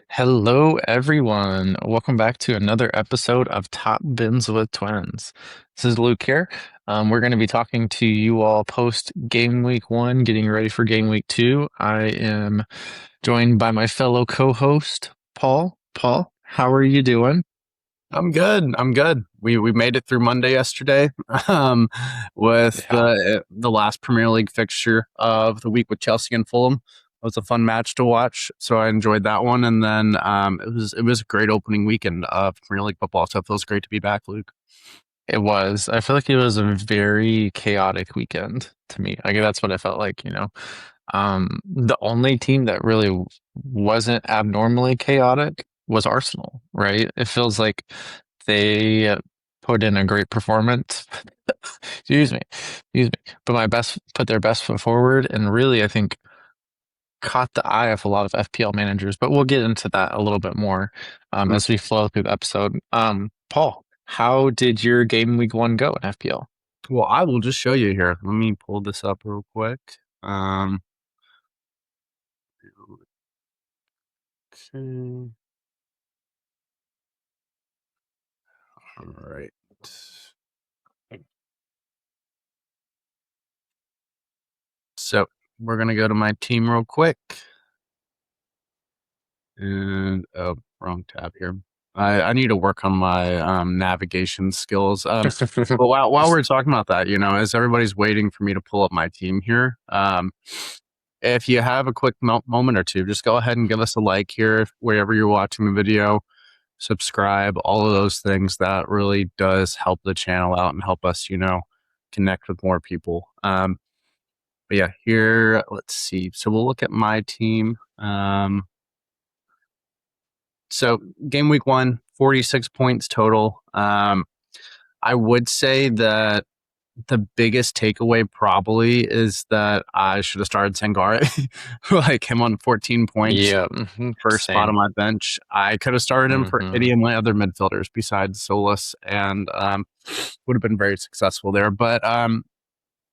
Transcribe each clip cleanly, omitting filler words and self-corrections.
Hello, everyone. Welcome back to another episode of Top Bins with Twins. This is Luke here. We're going to be talking to you all post Game Week 1, getting ready for Game Week 2. I am joined by my fellow co-host, Paul. Paul, how are you doing? I'm good. I'm good. We made it through Monday yesterday, with Yeah. the last Premier League fixture of the week with Chelsea and Fulham. It was a fun match to watch, so I enjoyed that one. And then it was a great opening weekend of Premier League football. So it feels great to be back, Luke. It was. I feel like it was a very chaotic weekend to me. Like that's what I felt like. The only team that really wasn't abnormally chaotic was Arsenal, right? It feels like they put in a great performance. Excuse me. Put their best foot forward, and really, I think caught the eye of a lot of FPL managers. But we'll get into that a little bit more Mm. as we flow through the episode. Paul, how did your game week 1 go in FPL? Well, I will just show you here. Let me pull this up real quick. Okay. All right. So we're gonna go to my team real quick. And wrong tab here. I need to work on my navigation skills. But while we're talking about that, as everybody's waiting for me to pull up my team here, if you have a quick moment or two, just go ahead and give us a like here wherever you're watching the video. Subscribe, all of those things. That really does help the channel out and help us, connect with more people. But yeah, here, let's see. So we'll look at my team. So game week 1, 46 points total. I would say that the biggest takeaway probably is that I should have started Sangaré, like him on 14 points, Yeah, first spot on same. my bench. I could have started him for any hmm of my other midfielders besides Solus, and would have been very successful there. But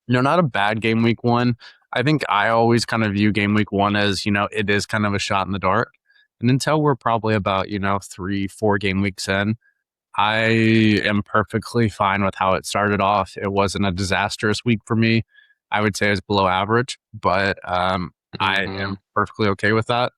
not a bad game week 1. I think I always kind of view game week 1 as, it is kind of a shot in the dark. And until we're probably about, 3, 4 game weeks in, I am perfectly fine with how it started off. It wasn't a disastrous week for me. I would say it's below average, but I hmm am perfectly okay with that.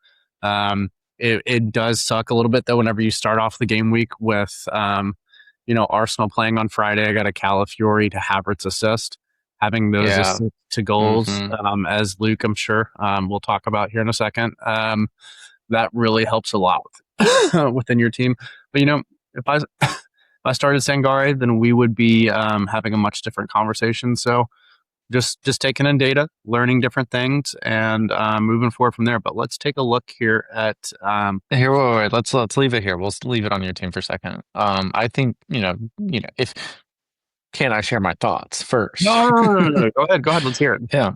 It does suck a little bit though whenever you start off the game week with Arsenal playing on Friday. I got a Calafiori to Havertz assist. Having those Yeah. assists to goals, hmm as Luke, I'm sure, we'll talk about here in a second. That really helps a lot within your team. But if I if I started Sangaré, then we would be having a much different conversation. So just taking in data, learning different things, and moving forward from there. But let's take a look here at. Here, wait. Let's leave it here. We'll leave it on your team for a second. I think if can I share my thoughts first? No, no, no, no, no. Go ahead. Let's hear it. Yeah,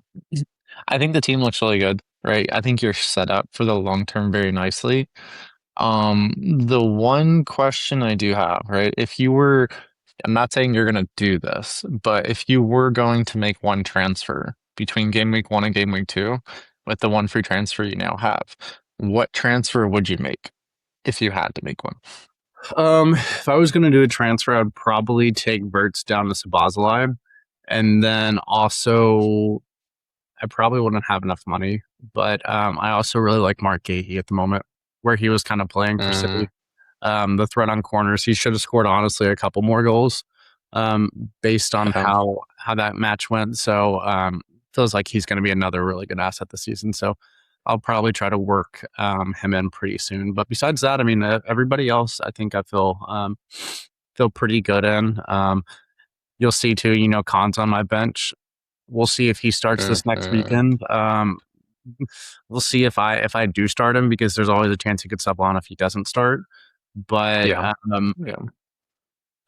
I think the team looks really good, right? I think you're set up for the long term very nicely. The one question I do have, right? If you were, I'm not saying you're going to do this, but if you were going to make one transfer between game week 1 and game week 2 with the one free transfer you now have, what transfer would you make if you had to make one? If I was going to do a transfer, I'd probably take Verts down to Sabazalai, and then also I probably wouldn't have enough money, but I also really like Mark Gahey at the moment, where he was kind of playing for Mm, City. The threat on corners, he should have scored honestly a couple more goals, um, based on yeah. how that match went. So feels like he's going to be another really good asset this season. So I'll probably try to work him in pretty soon. But besides that, I mean, everybody else, I think I feel pretty good in. You'll see too. Khan's on my bench. We'll see if he starts this next Mhm. weekend. We'll see if I do start him, because there's always a chance he could sub on if he doesn't start. But Yeah. Yeah.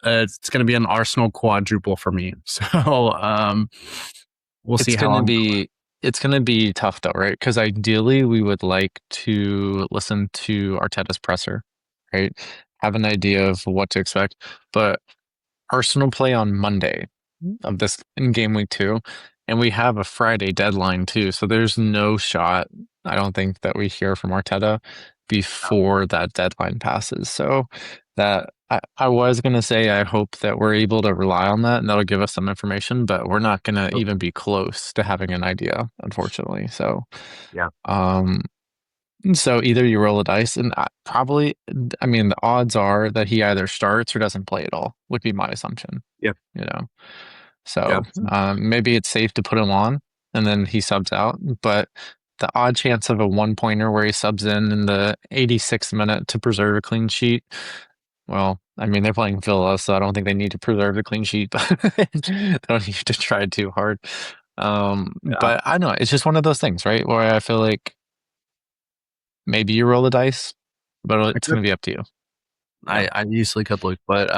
it's going to be an Arsenal quadruple for me. So we'll see It's how gonna long. be it's gonna be tough though, right? Because ideally we would like to listen to Arteta's presser, right? Have an idea of what to expect. But Arsenal play on Monday of this in game week 2, and we have a Friday deadline too. So there's no shot, I don't think, that we hear from Arteta before that deadline passes. So that I was gonna say I hope that we're able to rely on that and that'll give us some information, but we're not gonna Oh, even be close to having an idea, unfortunately. So yeah. um so either you roll a dice and probably I mean the odds are that he either starts or doesn't play at all, would be my assumption, Yeah. you know. Yeah. So maybe it's safe to put him on and then he subs out. But the odd chance of a one pointer where he subs in the 86th minute to preserve a clean sheet. Well, I mean, they're playing Villa, so I don't think they need to preserve the clean sheet, but they don't need to try too hard. Yeah. But I know it's just one of those things, right? Where I feel like maybe you roll the dice, but I it's going could. to be up to you. Yeah. I easily could look, but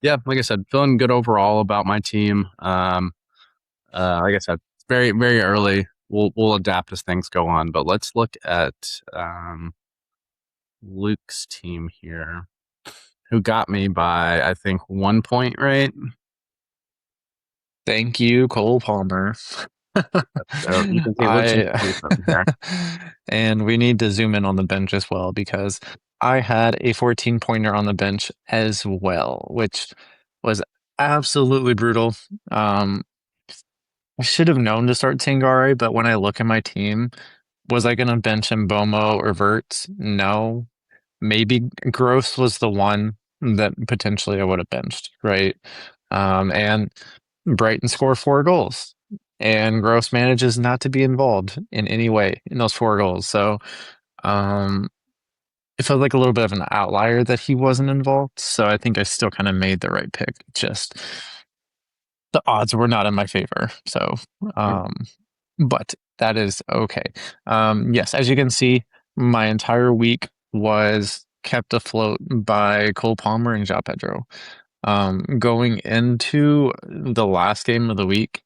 yeah, like I said, feeling good overall about my team. Like I said, it's very very early. We'll adapt as things go on, but let's look at Luke's team here, who got me by I think 1 point, right? Thank you, Cole Palmer. So you can see Luke's in I 27 here. and we need to zoom in on the bench as well because I had a 14 pointer on the bench as well, which was absolutely brutal. Um, I should have known to start Sangaré, but when I look at my team, was I going to bench Mbomo or Verts? No. Maybe Gross was the one that potentially I would have benched, right? And Brighton score 4 goals, and Gross manages not to be involved in any way in those 4 goals. So um, it felt like a little bit of an outlier that he wasn't involved. So I think I still kind of made the right pick. Just the odds were not in my favor. So, um, but that is okay. Yes, as you can see, my entire week was kept afloat by Cole Palmer and João Pedro. Going into the last game of the week,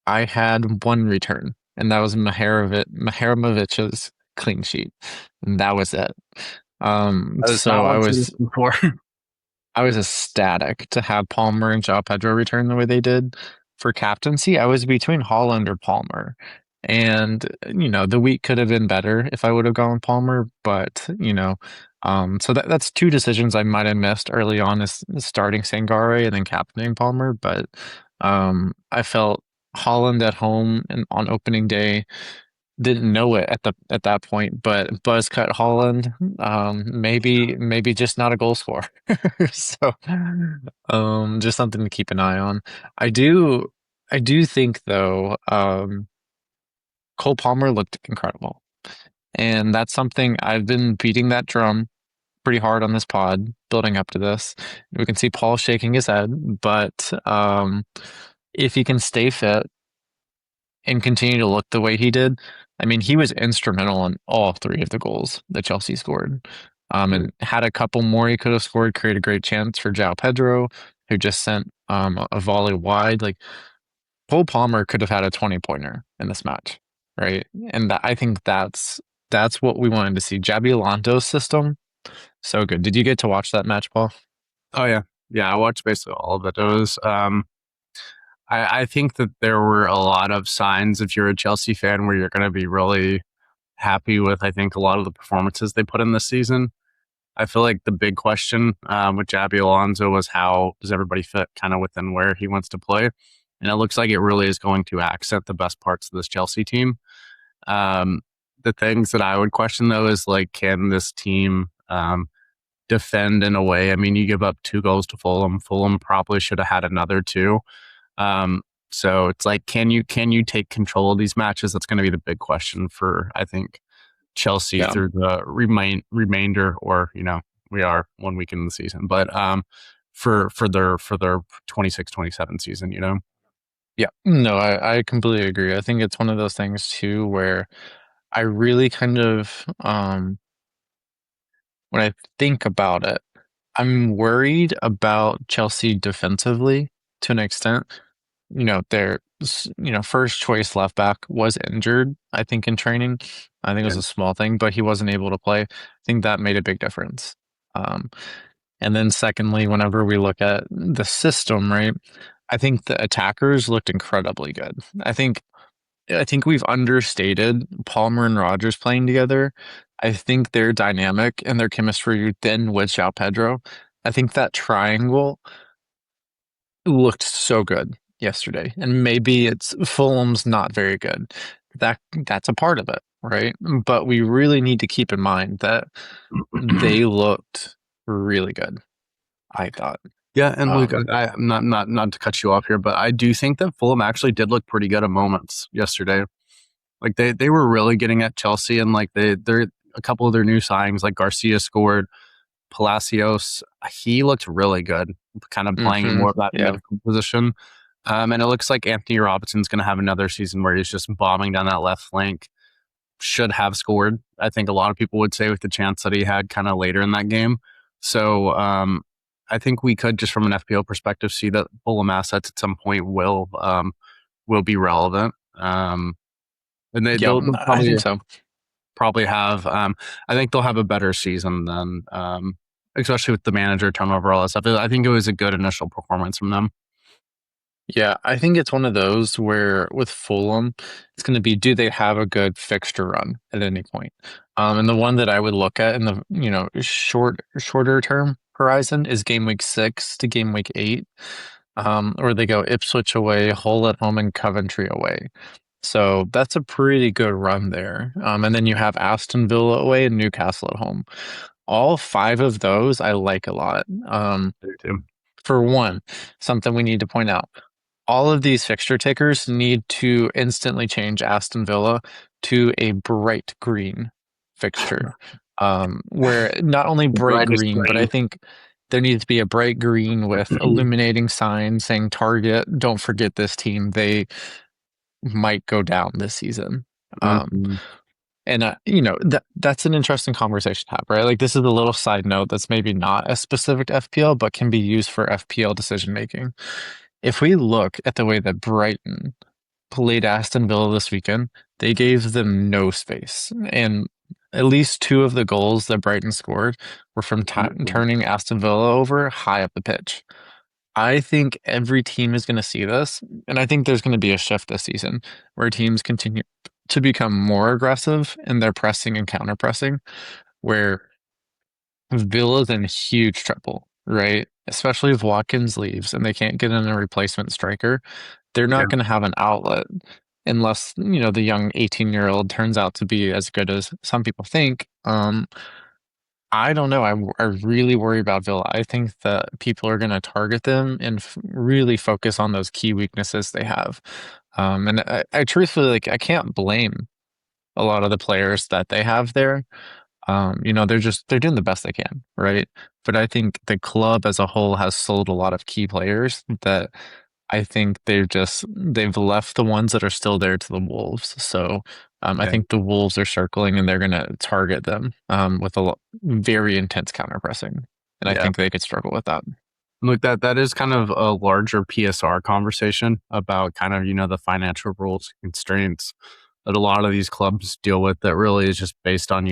I had one return, and that was Maharamovic's clean sheet, and that was it. That is So not I what was Citizen for. I was ecstatic to have Palmer and João Pedro return the way they did. For captaincy, I was between Haaland or Palmer. And, the week could have been better if I would have gone Palmer, but, so that's two decisions I might have missed early on is starting Sangaré and then captaining Palmer. But I felt Haaland at home and on opening day didn't know it at that point, but buzz cut Holland, maybe just not a goal scorer. So, just something to keep an eye on. I do I do think though, Cole Palmer looked incredible, and that's something I've been beating that drum pretty hard on this pod, building up to this. We can see Paul shaking his head, but if he can stay fit and continue to look the way he did. I mean, he was instrumental in all three of the goals that Chelsea scored. And had a couple more he could have scored, create a great chance for João Pedro, who just sent a volley wide. Like Cole Palmer could have had a 20-pointer in this match, right? And I think that's what we wanted to see. Jabi Alonso's system, so good. Did you get to watch that match, Paul? Oh yeah, yeah. I watched basically all of it. It was I think that there were a lot of signs if you're a Chelsea fan where you're going to be really happy with, I think, a lot of the performances they put in this season. I feel like the big question with Jabi Alonso was how does everybody fit kind of within where he wants to play? And it looks like it really is going to accent the best parts of this Chelsea team. Um, the things that I would question though is like, can this team defend in a way? I mean, you give up 2 goals to Fulham. Fulham probably should have had another two. Um, so it's like, can you take control of these matches? That's going to be the big question for, I think, Chelsea Yeah. through the remainder, or we are 1 week in the season, but for their 26-27 season. Yeah. No, I completely agree. I think it's one of those things too where I really kind of when I think about it, I'm worried about Chelsea defensively to an extent. Their first choice left back was injured, I think, in training. I think it was Yeah. a small thing, but he wasn't able to play. I think that made a big difference. Um, and then secondly, whenever we look at the system, right, I think the attackers looked incredibly good. I think I think we've understated Palmer and Rogers playing together. I think their dynamic and their chemistry then with João Pedro. I think that triangle looked so good yesterday. And maybe it's Fulham's not very good. That's a part of it, right? But we really need to keep in mind that they looked really good, I thought. Yeah, and Luke, Um, I'm not to cut you off here, but I do think that Fulham actually did look pretty good at moments yesterday. Like they were really getting at Chelsea, and like they're a couple of their new signings, like Garcia scored, Palacios, he looked really good, kind of playing in more of that yeah. midfield position. And it looks like Anthony Robinson's going to have another season where he's just bombing down that left flank. Should have scored. I think a lot of people would say with the chance that he had kind of later in that game. So I think we could just from an FPL perspective see that Fulham assets at some point will be relevant. And Yeah, they'll I think so. probably have. I think they'll have a better season than, especially with the manager turnover, all that stuff. I think it was a good initial performance from them. Yeah, I think it's one of those where with Fulham, it's going to be, do they have a good fixture run at any point? And the one that I would look at in the, shorter term horizon is game week 6 to game week 8, where they go Ipswich away, Hull at home, and Coventry away. So that's a pretty good run there. And then you have Aston Villa away and Newcastle at home. All 5 of those I like a lot. For one, something we need to point out, all of these fixture takers need to instantly change Aston Villa to a bright green fixture. Where not only bright Brightest green, but I green. think there needs to be a bright green with illuminating signs saying target. Don't forget this team. They might go down this season. Mhm. And that's an interesting conversation to have, right? Like this is a little side note that's maybe not as specific to FPL, but can be used for FPL decision making. If we look at the way that Brighton played Aston Villa this weekend, they gave them no space. And at least 2 of the goals that Brighton scored were from Mhm. turning Aston Villa over high up the pitch. I think every team is going to see this, and I think there's going to be a shift this season where teams continue to become more aggressive in their pressing and counter pressing, where Villa's in huge trouble, right? Especially if Watkins leaves and they can't get in a replacement striker, they're Yeah. not going to have an outlet unless, the young 18-year-old turns out to be as good as some people think. I don't know. I really worry about Villa. I think that people are going to target them and really focus on those key weaknesses they have. And I truthfully, like, I can't blame a lot of the players that they have there. They're doing the best they can, right? But I think the club as a whole has sold a lot of key players that I think they've left the ones that are still there to the Wolves. So I Yeah. think the Wolves are circling and they're going to target them with very intense counter pressing, and I Yeah. think they could struggle with that. Look, that is kind of a larger PSR conversation about kind of, the financial rules, constraints that a lot of these clubs deal with that really is just based on,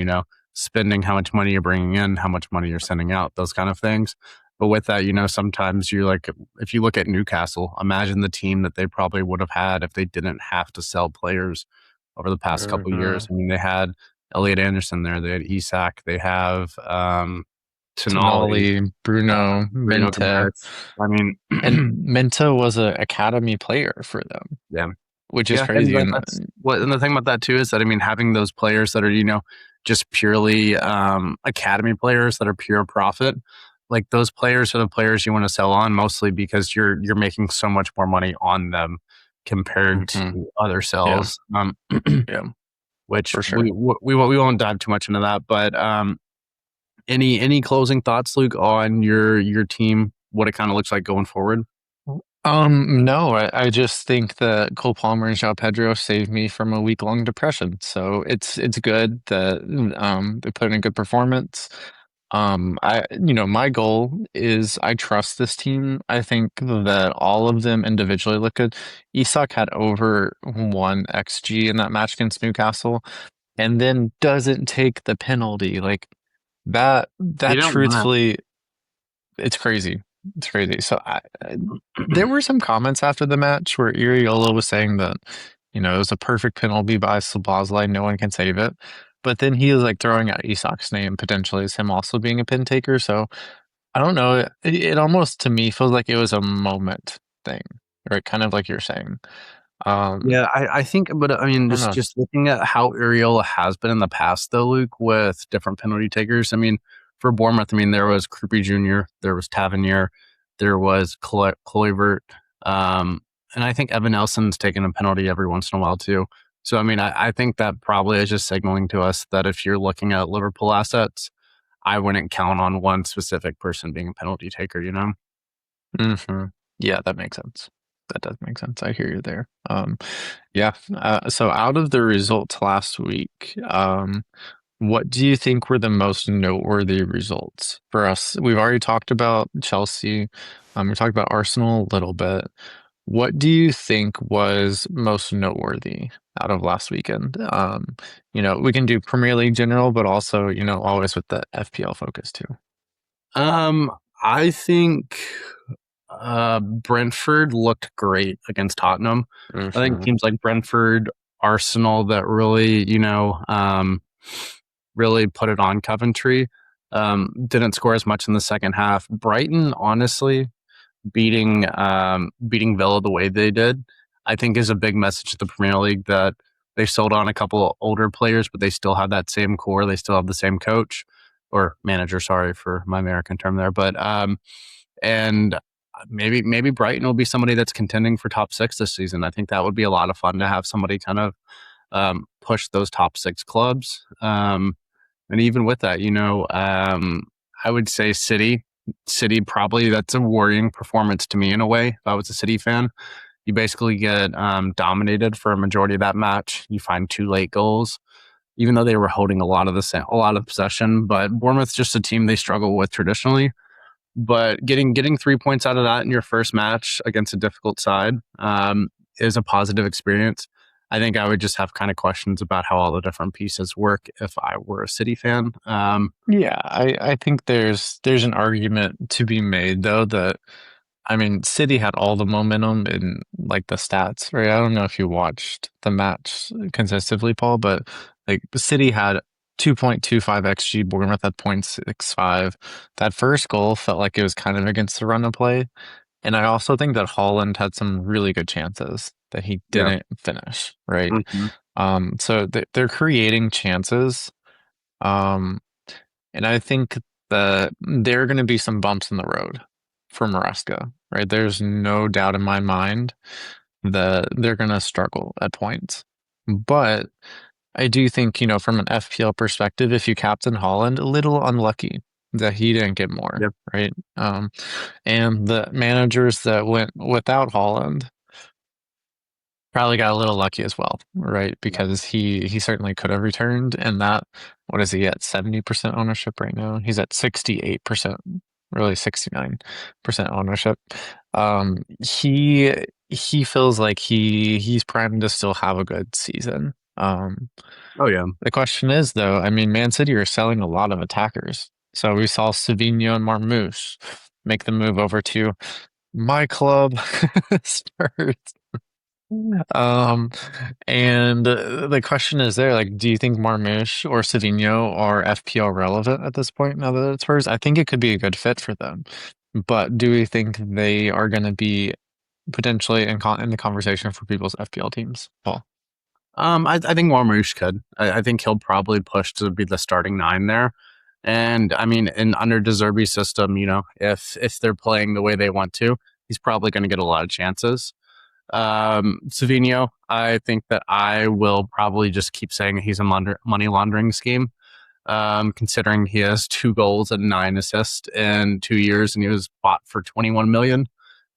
spending how much money you're bringing in, how much money you're sending out, those kind of things. But with that, sometimes you're like, if you look at Newcastle, imagine the team that they probably would have had if they didn't have to sell players over the past couple of years. Mhm. I mean, they had Elliot Anderson there, they had Isak, they have Tonali, Tonali, Bruno, Bruno Mente, Guimaraes. I mean, and Menta was an academy player for them, yeah. which is Yeah, and crazy. like And that's what, and the thing about that too is that I mean, having those players that are just purely academy players that are pure profit, like those players are the players you want to sell on mostly because you're making so much more money on them compared Mhm. to other Yeah, sales. yeah, Which for sure. we won't dive too much into that, but any closing thoughts, Luke, on your team, what it kind of looks like going forward? No, I just think that Cole Palmer and João Pedro saved me from a week-long depression. So it's good that they put in a good performance. My goal is I trust this team. I think that all of them individually look good. Isak had over 1 XG in that match against Newcastle, and then doesn't take the penalty. Like that, You that don't want truthfully, it's crazy. It's crazy. So there were some comments after the match where Iriola was saying that It was a perfect penalty by Szoboszlai. No one can save it. But then he is like throwing out Isak's name potentially as him also being a pin taker. So I don't know. It almost to me feels like it was a moment thing, right? Kind of like you're saying. Yeah, I think, but I mean, I don't just know. just looking at how Ariola has been in the past, though, Luke, with different penalty takers. I mean, for Bournemouth, I mean, there was Krupi Jr., there was Tavernier, there was Kluivert, um, and I think Evan Nelson's taken a penalty every once in a while too. So, I mean, I think that probably is just signaling to us that if you're looking at Liverpool assets, I wouldn't count on one specific person being a penalty taker. You know? Hmm. Yeah, that makes sense. That does make sense. I hear you there. Yeah. So out of the results last week, what do you think were the most noteworthy results for us? We've already talked about Chelsea. We talked about Arsenal a little bit. What do you think was most noteworthy out of last weekend? We can do Premier League general, but also, always with the FPL focus too. Um, I think Brentford looked great against Tottenham. I think Hmm. teams like Brentford, Arsenal that really, really put it on Coventry. Didn't score as much in the second half. Brighton, honestly, beating Villa the way they did, I think is a big message to the Premier League that they sold on a couple of older players, but they still have that same core. They still have the same coach or manager. Sorry for my American term there, but and maybe Brighton will be somebody that's contending for top six this season. I think that would be a lot of fun to have somebody kind of push those top six clubs. And even with that, I would say City. City probably that's a worrying performance to me in a way. If I was a City fan, you basically get dominated for a majority of that match. You find two late goals, even though they were holding a lot of possession. But Bournemouth's just a team they struggle with traditionally. But getting 3 points out of that in your first match against a difficult side is a positive experience. I think I would just have kind of questions about how all the different pieces work if I were a City fan. Yeah, I think there's an argument to be made though that I mean City had all the momentum in like the stats, right? I don't know if you watched the match consistently, Paul, but like City had 2.25 XG, Bournemouth had 0.65. That first goal felt like it was kind of against the run of play. And I also think that Haaland had some really good chances that he Yeah. didn't finish, right? Mhm. So they're creating chances. Um, and I think that there are going to be some bumps in the road for Maresca, right? There's no doubt in my mind that they're going to struggle at points. But I do think, from an FPL perspective, if you captain Holland, a little unlucky that he didn't get more, Yep. right? And the managers that went without Holland probably got a little lucky as well, right? Yeah. Because he certainly could have returned, and that what is he at 70% ownership right now? He's at 68%, really 69% ownership. He feels like he's primed to still have a good season. Oh yeah. The question is though, I mean, Man City are selling a lot of attackers. So we saw Savinho and Marmoush make the move over to my club, Spurs. Um, and the question is there, like, do you think Marmoush or Savinho are FPL relevant at this point now that it's Spurs? I think it could be a good fit for them. But do we think they are going to be potentially in the conversation for people's FPL teams, Paul? I think Marmoush could. I think he'll probably push to be the starting nine there. And I mean, in under De Zerbi's system, if they're playing the way they want to, he's probably going to get a lot of chances. Savinho, I think that I will probably just keep saying he's a money laundering scheme. Considering he has 2 goals and 9 assists in 2 years, and he was bought for 21 million.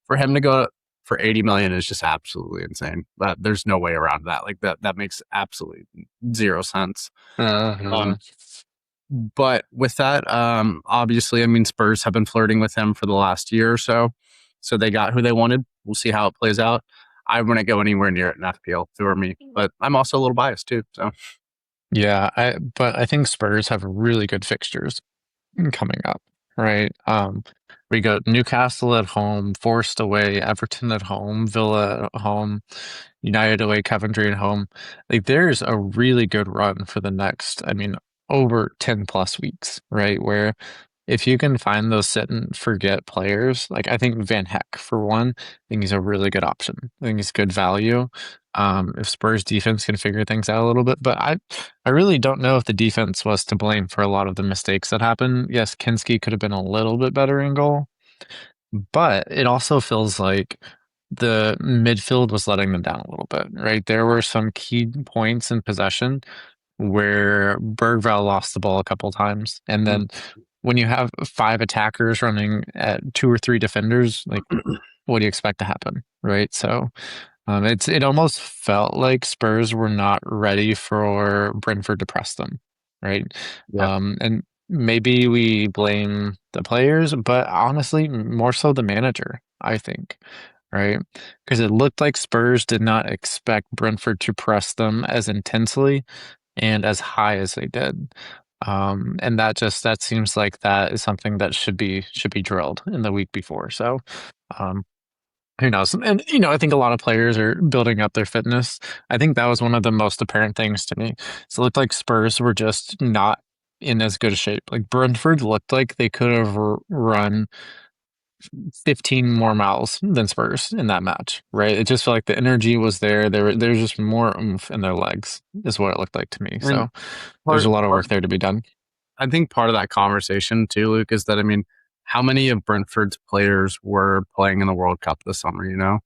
For him to go for 80 million is just absolutely insane. That there's no way around that. Like that makes absolutely zero sense. Uh-huh. Um, but with that, obviously, I mean, Spurs have been flirting with him for the last year or so. So they got who they wanted. We'll see how it plays out. I wouldn't go anywhere near it in FPL if it were me, but I'm also a little biased too. So Yeah, but I think Spurs have really good fixtures coming up, right? We got Newcastle at home, Forest away, Everton at home, Villa at home, United away, Coventry at home. Like there's a really good run for the next, I mean, over 10 plus weeks, right? Where if you can find those sit and forget players, like I think Van Heck for one, I think he's a really good option. I think he's good value. If Spurs defense can figure things out a little bit, but I really don't know if the defense was to blame for a lot of the mistakes that happened. Yes, Kinski could have been a little bit better in goal, but it also feels like the midfield was letting them down a little bit, right? There were some key points in possession where Bergvall lost the ball a couple times. And Mm. then when you have five attackers running at two or three defenders, like what do you expect to happen, right? So it almost felt like Spurs were not ready for Brentford to press them, right? Yeah. And maybe we blame the players, but honestly, more so the manager, I think, right? Because it looked like Spurs did not expect Brentford to press them as intensely and as high as they did. And that seems like that is something that should be drilled in the week before. So um, who knows? And I think a lot of players are building up their fitness. I think that was one of the most apparent things to me. So it looked like Spurs were just not in as good a shape. Like Brentford looked like they could have run 15 more miles than Spurs in that match, right? It just felt like the energy was there. There's just more oomph in their legs, is what it looked like to me. And So there's a part, lot of part work there to be done. I think part of that conversation too, Luke, is that I mean, how many of Brentford's players were playing in the World Cup this summer? You know,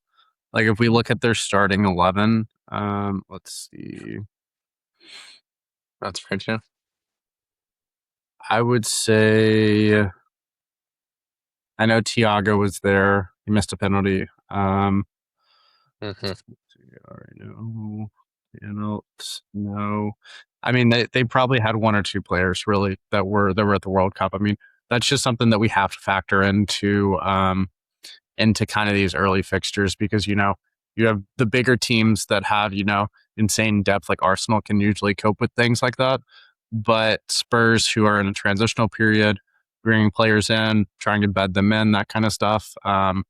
like if we look at their starting 11, let's see, That's right, yeah. I would say I know Thiago was there. He missed a penalty. Hmm. All right, no, no. I mean, they probably had one or two players really that were at the World Cup. I mean, that's just something that we have to factor into kind of these early fixtures because you have the bigger teams that have insane depth like Arsenal can usually cope with things like that, but Spurs who are in a transitional period, bringing players in, trying to bed them in, that kind of stuff. And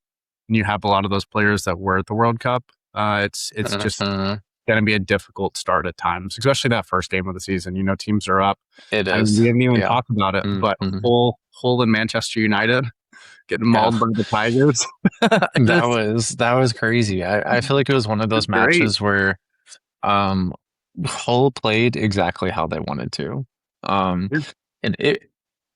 you have a lot of those players that were at the World Cup. It's just Hmm. going to be a difficult start at times, especially that first game of the season. Teams are up. It I mean, we is. haven't even Yeah. talked about it, but Hmm. Hull and Manchester United getting Yeah. mauled by the Tigers. That Just was crazy. I feel like it was one of those great. matches where um Hull played exactly how they wanted to. Um and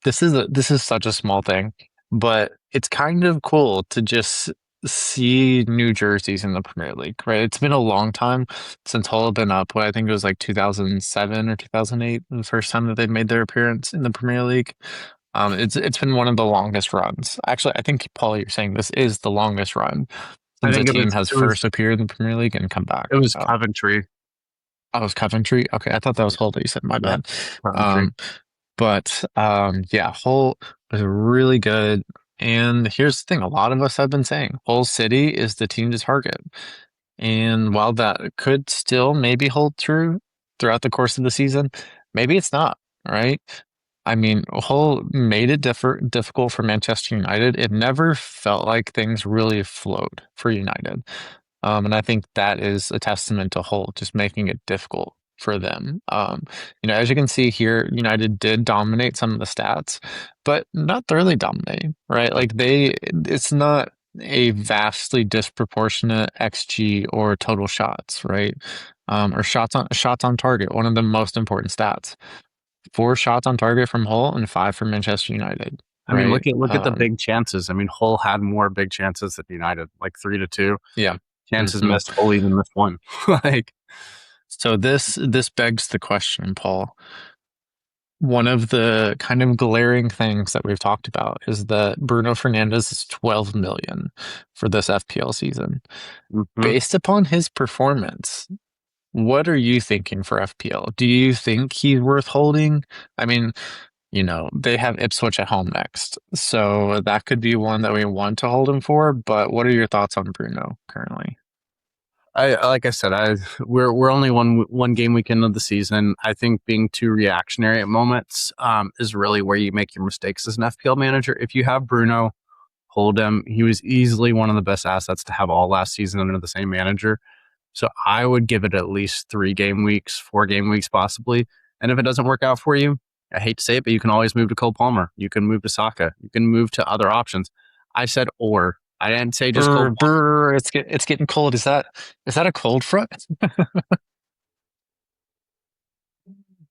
this is such a small thing, but it's kind of cool to just see new jerseys in the Premier League, right? It's been a long time since Hull have been up. What I think it was like 2007 or 2008, the first time that they've made their appearance in the Premier League. It's been one of the longest runs. Actually, I think Paul, you're saying this is the longest run I since a think team has first appeared in the Premier League and come back. it was Oh, Coventry. I was Coventry. Okay, I thought that was Hull that you said. My Yeah, bad. Coventry. Um, but yeah, Hull was really good. And here's the thing: a lot of us have been saying Hull City is the team to target. And while that could still maybe hold true throughout the course of the season, maybe it's not, right? I mean, Hull made it difficult for Manchester United. It never felt like things really flowed for United. And I think that is a testament to Hull just making it difficult for them. As you can see here, United did dominate some of the stats, but not thoroughly dominating, right? It's not a vastly disproportionate XG or total shots, right? Or shots on target, one of the most important stats. 4 shots on target from Hull and 5 from Manchester United, I mean, right? look at the big chances. I mean, Hull had more big chances than United, like 3-2. Yeah. Chances Hmm. missed. Hull even missed one. Like, So this begs the question, Paul. One of the kind of glaring things that we've talked about is that Bruno Fernandes is 12 million for this FPL season. mhm. Based upon his performance, what are you thinking for FPL? Do you think he's worth holding? I mean, they have Ipswich at home next, so that could be one that we want to hold him for, but what are your thoughts on Bruno currently? I like I said, we're only one game weekend of the season. I think being too reactionary at moments is really where you make your mistakes as an FPL manager. If you have Bruno, hold him. He was easily one of the best assets to have all last season under the same manager. So I would give it at least 3 game weeks, 4 game weeks possibly. And if it doesn't work out for you, I hate to say it, but you can always move to Cole Palmer. You can move to Saka. You can move to other options. I said or. I didn't say just Cole Palmer. It's getting cold. Is that a cold front?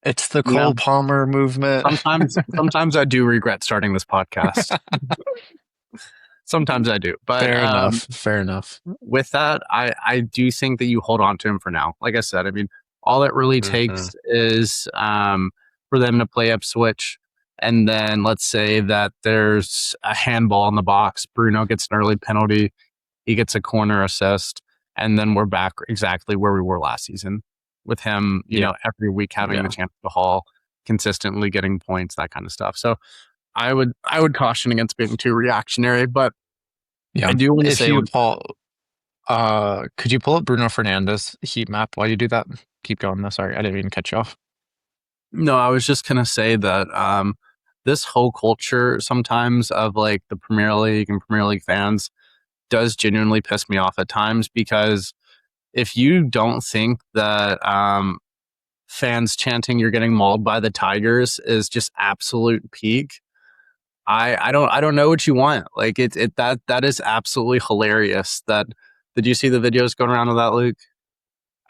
It's the You know, Cole Palmer movement. sometimes I do regret starting this podcast. Sometimes I do. But Fair enough. Fair enough. with that, I do think that you hold on to him for now. Like I said, I mean, all it really takes is for them to play Ipswich. And then let's say that there's a handball in the box. Bruno gets an early penalty. He gets a corner assist. And then we're back exactly where we were last season with him, you know, every week having the chance to haul, consistently getting points, that kind of stuff. So I would caution against being too reactionary, but I do want to say, could you pull up Bruno Fernandes heat map while you do that? Keep going though. Sorry, I didn't even cut you off. No, I was just gonna say that this whole culture sometimes of like the Premier League and Premier League fans does genuinely piss me off at times, because if you don't think that fans chanting "you're getting mauled by the Tigers" is just absolute peak, I don't know what you want. Like that is absolutely hilarious. Did you see the videos going around of that, Luke?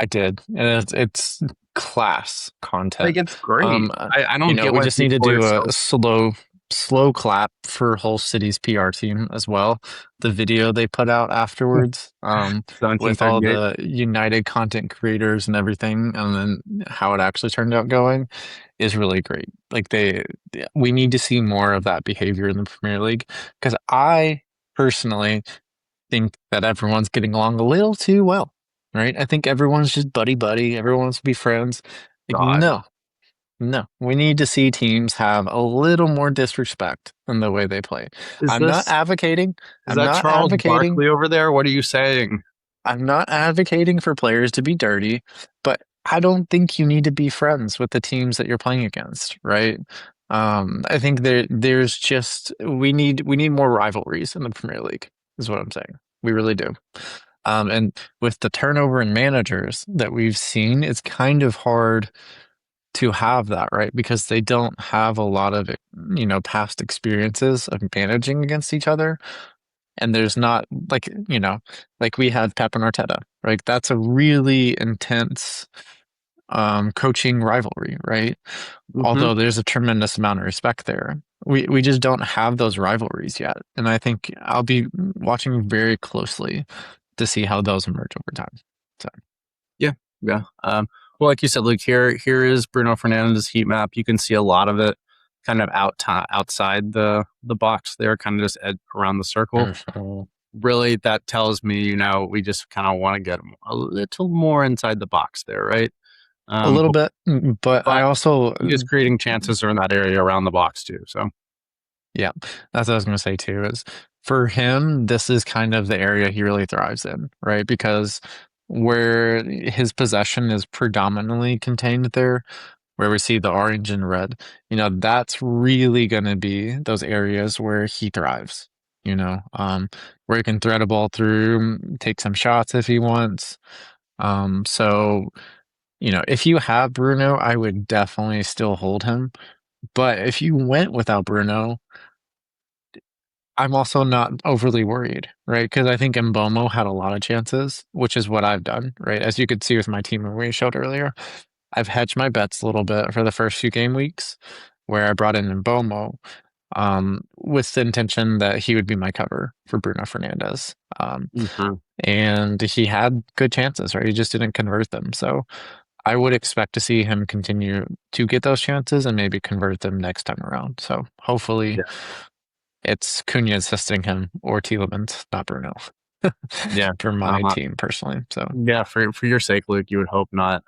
I did, and it's class content. Like, it's great. I don't get we why just need to people do are a so slow clap for Hull City's PR team as well. The video they put out afterwards, with all 1738. the United content creators and everything, and then how it actually turned out going is really great. Like we need to see more of that behavior in the Premier League, because I personally think that everyone's getting along a little too well. Right? I think everyone's just buddy. Everyone wants to be friends. Like, God. no. We need to see teams have a little more disrespect in the way they play. Is I'm not advocating. that Charles Barkley over there? What are you saying? I'm not advocating for players to be dirty, but I don't think you need to be friends with the teams that you're playing against, right? I think there's just we need more rivalries in the Premier League, is what I'm saying. We really do. And with the turnover in managers that we've seen, it's kind of hard to have that, right? Because they don't have a lot of, past experiences of managing against each other. And there's not like, like we had Pep and Arteta, right? That's a really intense coaching rivalry, right? Although there's a tremendous amount of respect there. We just don't have those rivalries yet. And I think I'll be watching very closely to see how those emerge over time. So, yeah. Well, like you said, Luke, here is Bruno Fernandes' heat map. You can see a lot of it kind of outside the box there, kind of just around the circle. Really, that tells me, we just kind of want to get a little more inside the box there, right? A little bit, but I also just creating chances are in that area around the box too. So, yeah, that's what I was going to say too. Is for him, this is kind of the area he really thrives in, right? Because where his possession is predominantly contained there, where we see the orange and red, that's really going to be those areas where he thrives. Where he can thread a ball through, take some shots if he wants. So. If you have Bruno, I would definitely still hold him. But if you went without Bruno, I'm also not overly worried, right? Because I think Mbomo had a lot of chances, which is what I've done, right? As you could see with my team when we showed earlier, I've hedged my bets a little bit for the first few game weeks where I brought in Mbomo with the intention that he would be my cover for Bruno Fernandes. And he had good chances, right? He just didn't convert them. So I would expect to see him continue to get those chances and maybe convert them next time around. So hopefully it's Cunha assisting him or Tielemans, not Bruno. For my team personally. So yeah, for your sake, Luke, you would hope not.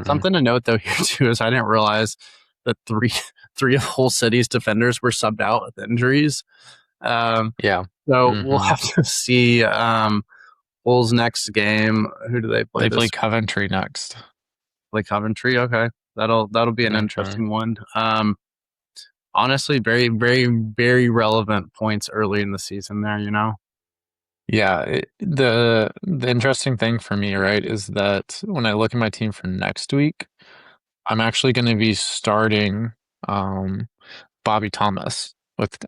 Something to note though here too is I didn't realize that three of Hull City's defenders were subbed out with injuries. So we'll have to see Hull's next game. Who do they play? They play Coventry next. Play Coventry. Okay, that'll be an interesting one. honestly, very, very, very relevant points early in the season there, you know? Yeah, the interesting thing for me, right, is that when I look at my team for next week, I'm actually going to be starting um, Bobby Thomas with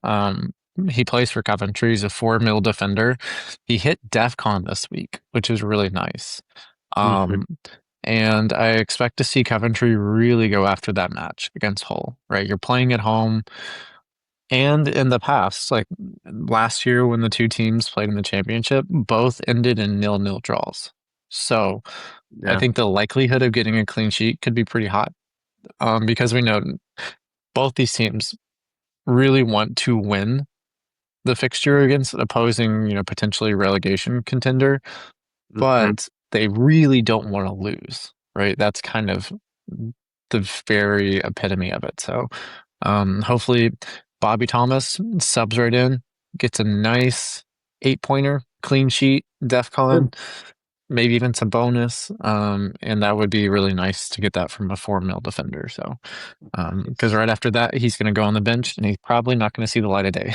he plays for Coventry. He's a 4 mil defender. He hit DefCon this week, which is really nice. Mhm. Um, and I expect to see Coventry really go after that match against Hull, right? You're playing at home. And in the past, like last year when the two teams played in the championship, both ended in 0-0 draws. So I Yeah. think the likelihood of getting a clean sheet could be pretty high. Because we know both these teams really want to win the fixture against an opposing, potentially relegation contender, Mhm. but they really don't want to lose, right? That's kind of the very epitome of it. So hopefully Bobby Thomas subs right in, gets a nice 8 pointer, clean sheet, Good. DEFCON, maybe even some bonus. And that would be really nice to get that from a 4 mil defender. So because right after that, he's going to go on the bench and he's probably not going to see the light of day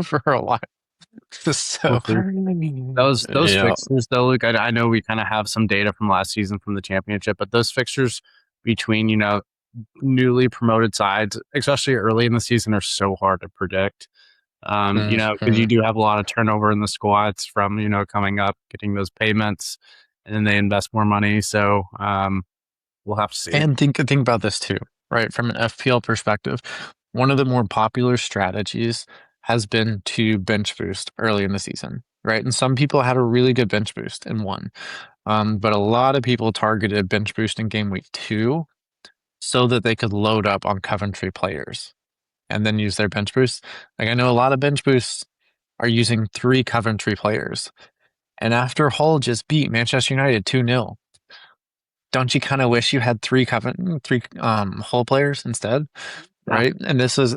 for a while. So, Hopefully. Those yeah. fixtures though, Luke, I know we kind of have some data from last season from the championship, but those fixtures between, newly promoted sides, especially early in the season, are so hard to predict. Because you Mhm. do have a lot of turnover in the squads from, coming up, getting those payments, and then they invest more money. So we'll have to see. And think about this too, right? From an FPL perspective, one of the more popular strategies has been to bench boost early in the season, right? And some people had a really good bench boost and won. But a lot of people targeted bench boost in game week 2 so that they could load up on Coventry players and then use their bench boost. Like I know a lot of bench boosts are using 3 Coventry players. And after Hull just beat Manchester United 2-0, don't you kind of wish you had three Hull players instead? Yeah. Right? And this was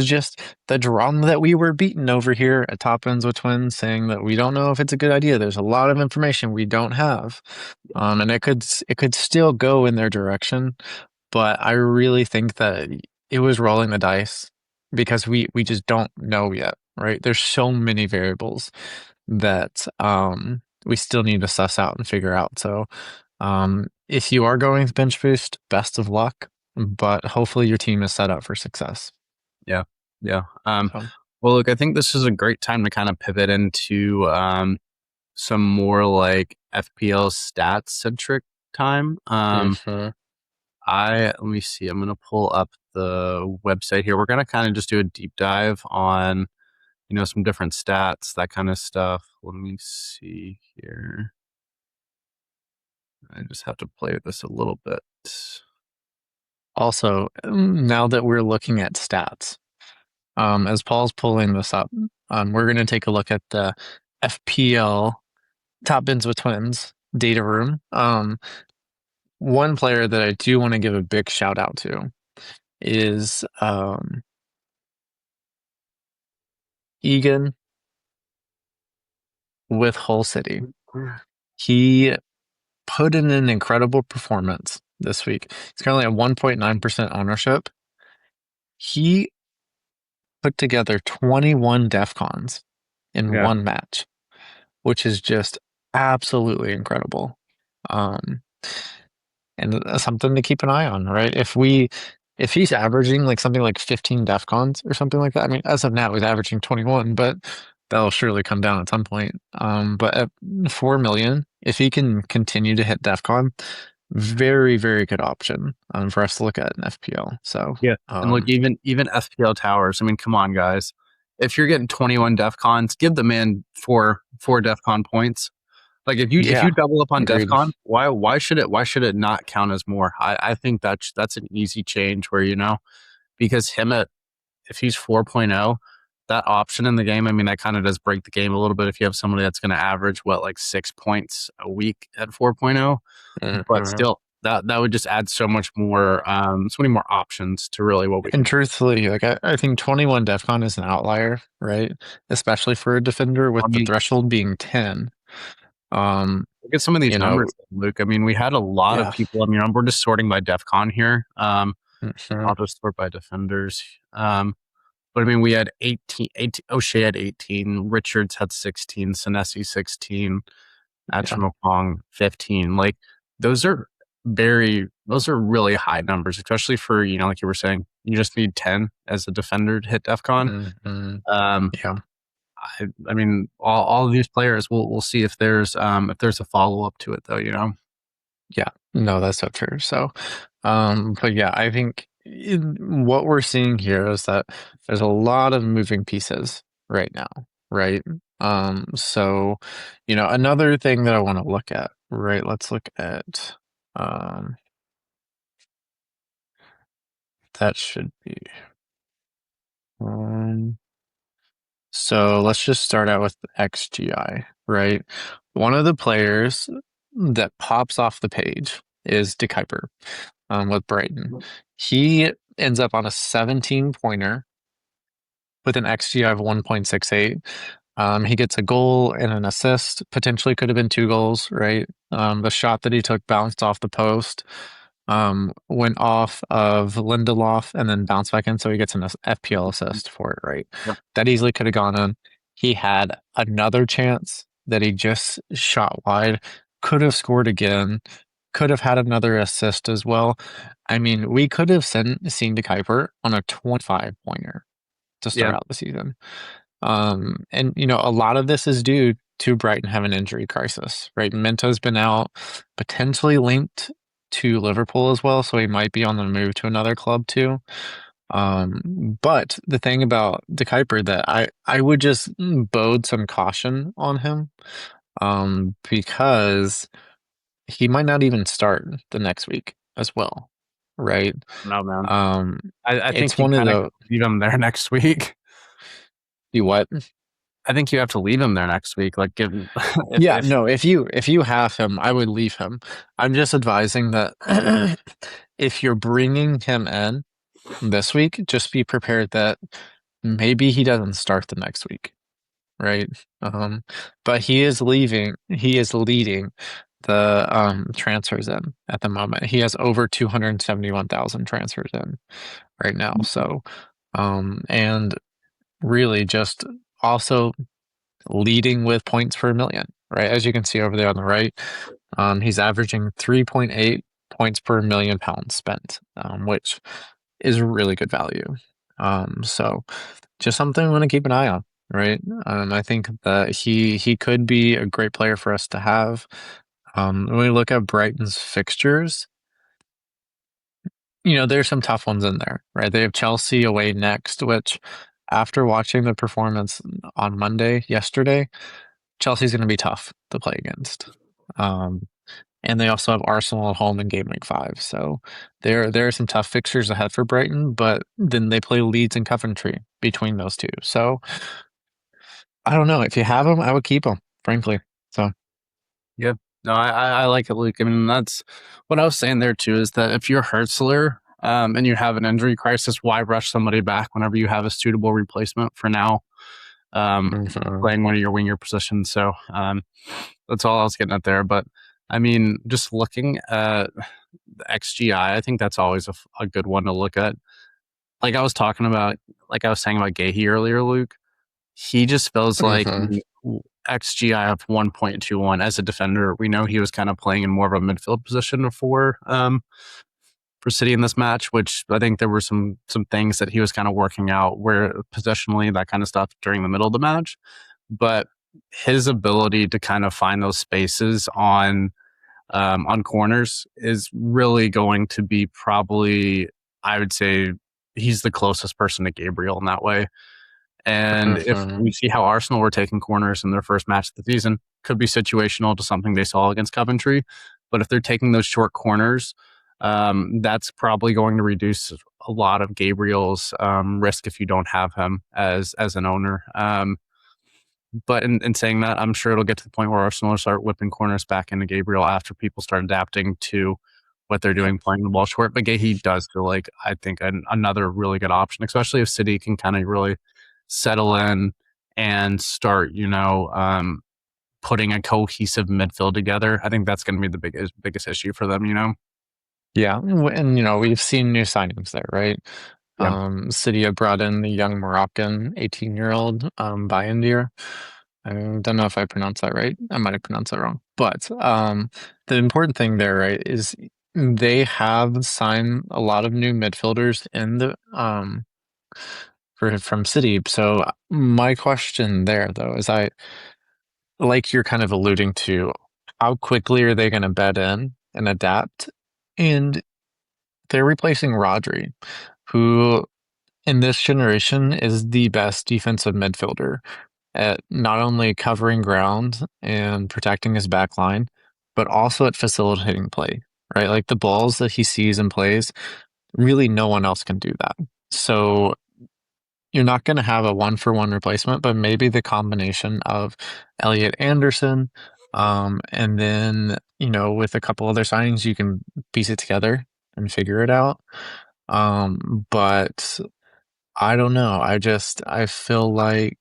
just the drum that we were beaten over here at Top Ends with Twins, saying that we don't know if it's a good idea. There's a lot of information we don't have, and it could still go in their direction, but I really think that it was rolling the dice because we just don't know yet, right? There's so many variables that we still need to suss out and figure out. So if you are going with bench boost, best of luck, but hopefully your team is set up for success. Yeah. Yeah. So, Well, look, I think this is a great time to kind of pivot into some more like FPL stats centric time. mhm. Let me see. I'm gonna pull up the website here. We're gonna kind of just do a deep dive on, some different stats, that kind of stuff. Let me see here. I just have to play with this a little bit. Also, now that we're looking at stats, as Paul's pulling this up, we're going to take a look at the FPL Top Bins with Twins data room. One player that I do want to give a big shout out to is Egan with Hull City. He put in an incredible performance this week. He's currently at 1.9% ownership. He put together 21 DEFCONs in Yeah. one match, which is just absolutely incredible. Um, and something to keep an eye on, right? If he's averaging like something like 15 DEFCONs or something like that, I mean, as of now, he's averaging 21, but that'll surely come down at some point. But at 4 million, if he can continue to hit DEFCON, very, very good option for us to look at in FPL. So, Yeah. And look, even FPL towers. I mean, come on, guys. If you're getting 21 DEF cons, give the man four DEF con points. Like if you yeah, double up on DEF agreed. con, why should it not count as more? I think that's an easy change where, because if he's 4.0, that option in the game, I mean, that kind of does break the game a little bit if you have somebody that's going to average like 6 points a week at 4.0. But Mhm. still, that would just add so many more options to really what we And can. truthfully, like I think 21 DEFCON is an outlier, right? Especially for a defender I with the mean, threshold being 10. Um, look at some of these you know, numbers, Luke. I mean, we had a lot of yeah. people. I mean, we're just sorting by DEF CON here. I'll just sort by defenders. But I mean, we had 18 O'Shea had 18, Richards had 16, Senesi 16, Yeah. Achimokong 15. Like those are those are really high numbers, especially for, like you were saying, you just need 10 as a defender to hit DefCon. Hmm. Um, Yeah. I mean, all of these players, we'll see if there's a follow up to it though. Yeah. No, that's so true. So, but yeah, I think what we're seeing here is that there's a lot of moving pieces right now, right? So, another thing that I want to look at, right? Let's look at, um, that should be, um, so let's just start out with XGI, right? One of the players that pops off the page is De Cuyper, with Brighton. He ends up on a 17 pointer with an XGI of 1.68. He gets a goal and an assist. Potentially could have been 2 goals, right? The shot that he took bounced off the post, went off of Lindelof and then bounced back in, so he gets an FPL assist for it, right? Yep. That easily could have gone in. He had another chance that he just shot wide, could have scored again, could have had another assist as well. I mean, we could have seen De Cuyper on a 25 pointer to start Yeah. out the season. And a lot of this is due to Brighton having an injury crisis, right? Mento's been out, potentially linked to Liverpool as well, so he might be on the move to another club too. But the thing about De Cuyper that I would just bode some caution on him, because he might not even start the next week as well, right? No, man. Um, I it's think you one of kind of the leave him there next week. you what? I think you have to leave him there next week. Like, give Yeah, if no, if you have him, I would leave him. I'm just advising that if you're bringing him in this week, just be prepared that maybe he doesn't start the next week, right? But he is leading the transfers in at the moment. He has over 271,000 transfers in right now. So, and really just also leading with points per million, right? As you can see over there on the right, he's averaging 3.8 points per £1,000,000 spent, which is really good value. So just something I'm going to keep an eye on, right? I think that he could be a great player for us to have. When we look at Brighton's fixtures, there's some tough ones in there, right? They have Chelsea away next, which after watching the performance on yesterday, Chelsea's going to be tough to play against. Um, and they also have Arsenal at home in Gameweek 5. So there are some tough fixtures ahead for Brighton, but then they play Leeds and Coventry between those two. So I don't know. If you have them, I would keep them, frankly. So Yeah. No, I like it, Luke. I mean, that's what I was saying there too, is that if you're Hertzler, and you have an injury crisis, why rush somebody back whenever you have a suitable replacement for now, mhm. playing one of your winger positions. So, that's all I was getting at there. But I mean, just looking at the XGI, I think that's always a good one to look at. Like I was talking about, like I was saying about Gahey earlier, Luke, he just feels like Mhm. XGI of 1.21 as a defender. We know he was kind of playing in more of a midfield position for City in this match, which I think there were some things that he was kind of working out where positionally, that kind of stuff during the middle of the match. But his ability to kind of find those spaces on corners is really going to be probably, I would say, he's the closest person to Gabriel in that way. And if Mhm. we see how Arsenal were taking corners in their first match of the season, could be situational to something they saw against Coventry. But if they're taking those short corners, that's probably going to reduce a lot of Gabriel's risk if you don't have him as an owner. But in saying that, I'm sure it'll get to the point where Arsenal will start whipping corners back into Gabriel after people start adapting to what they're Yeah. doing, playing the ball short. But he does feel like, I think, another really good option, especially if City can kind of really settle in and start, putting a cohesive midfield together. I think that's going to be the biggest issue for them. Yeah, and we've seen new signings there, right? Yeah. City have brought in the young Moroccan 18-year-old Bayendir. I don't know if I pronounced that right. I might have pronounced that wrong. But the important thing there, right, is they have signed a lot of new midfielders in the from City. So my question there, though, is I like you're kind of alluding to, how quickly are they going to bed in and adapt? And they're replacing Rodri, who in this generation is the best defensive midfielder at not only covering ground and protecting his back line, but also at facilitating play, right? Like the balls that he sees and plays, really no one else can do that. So you're not going to have a one-for-one replacement, but maybe the combination of Elliot Anderson, and then, with a couple other signings, you can piece it together and figure it out. But I don't know. I feel like,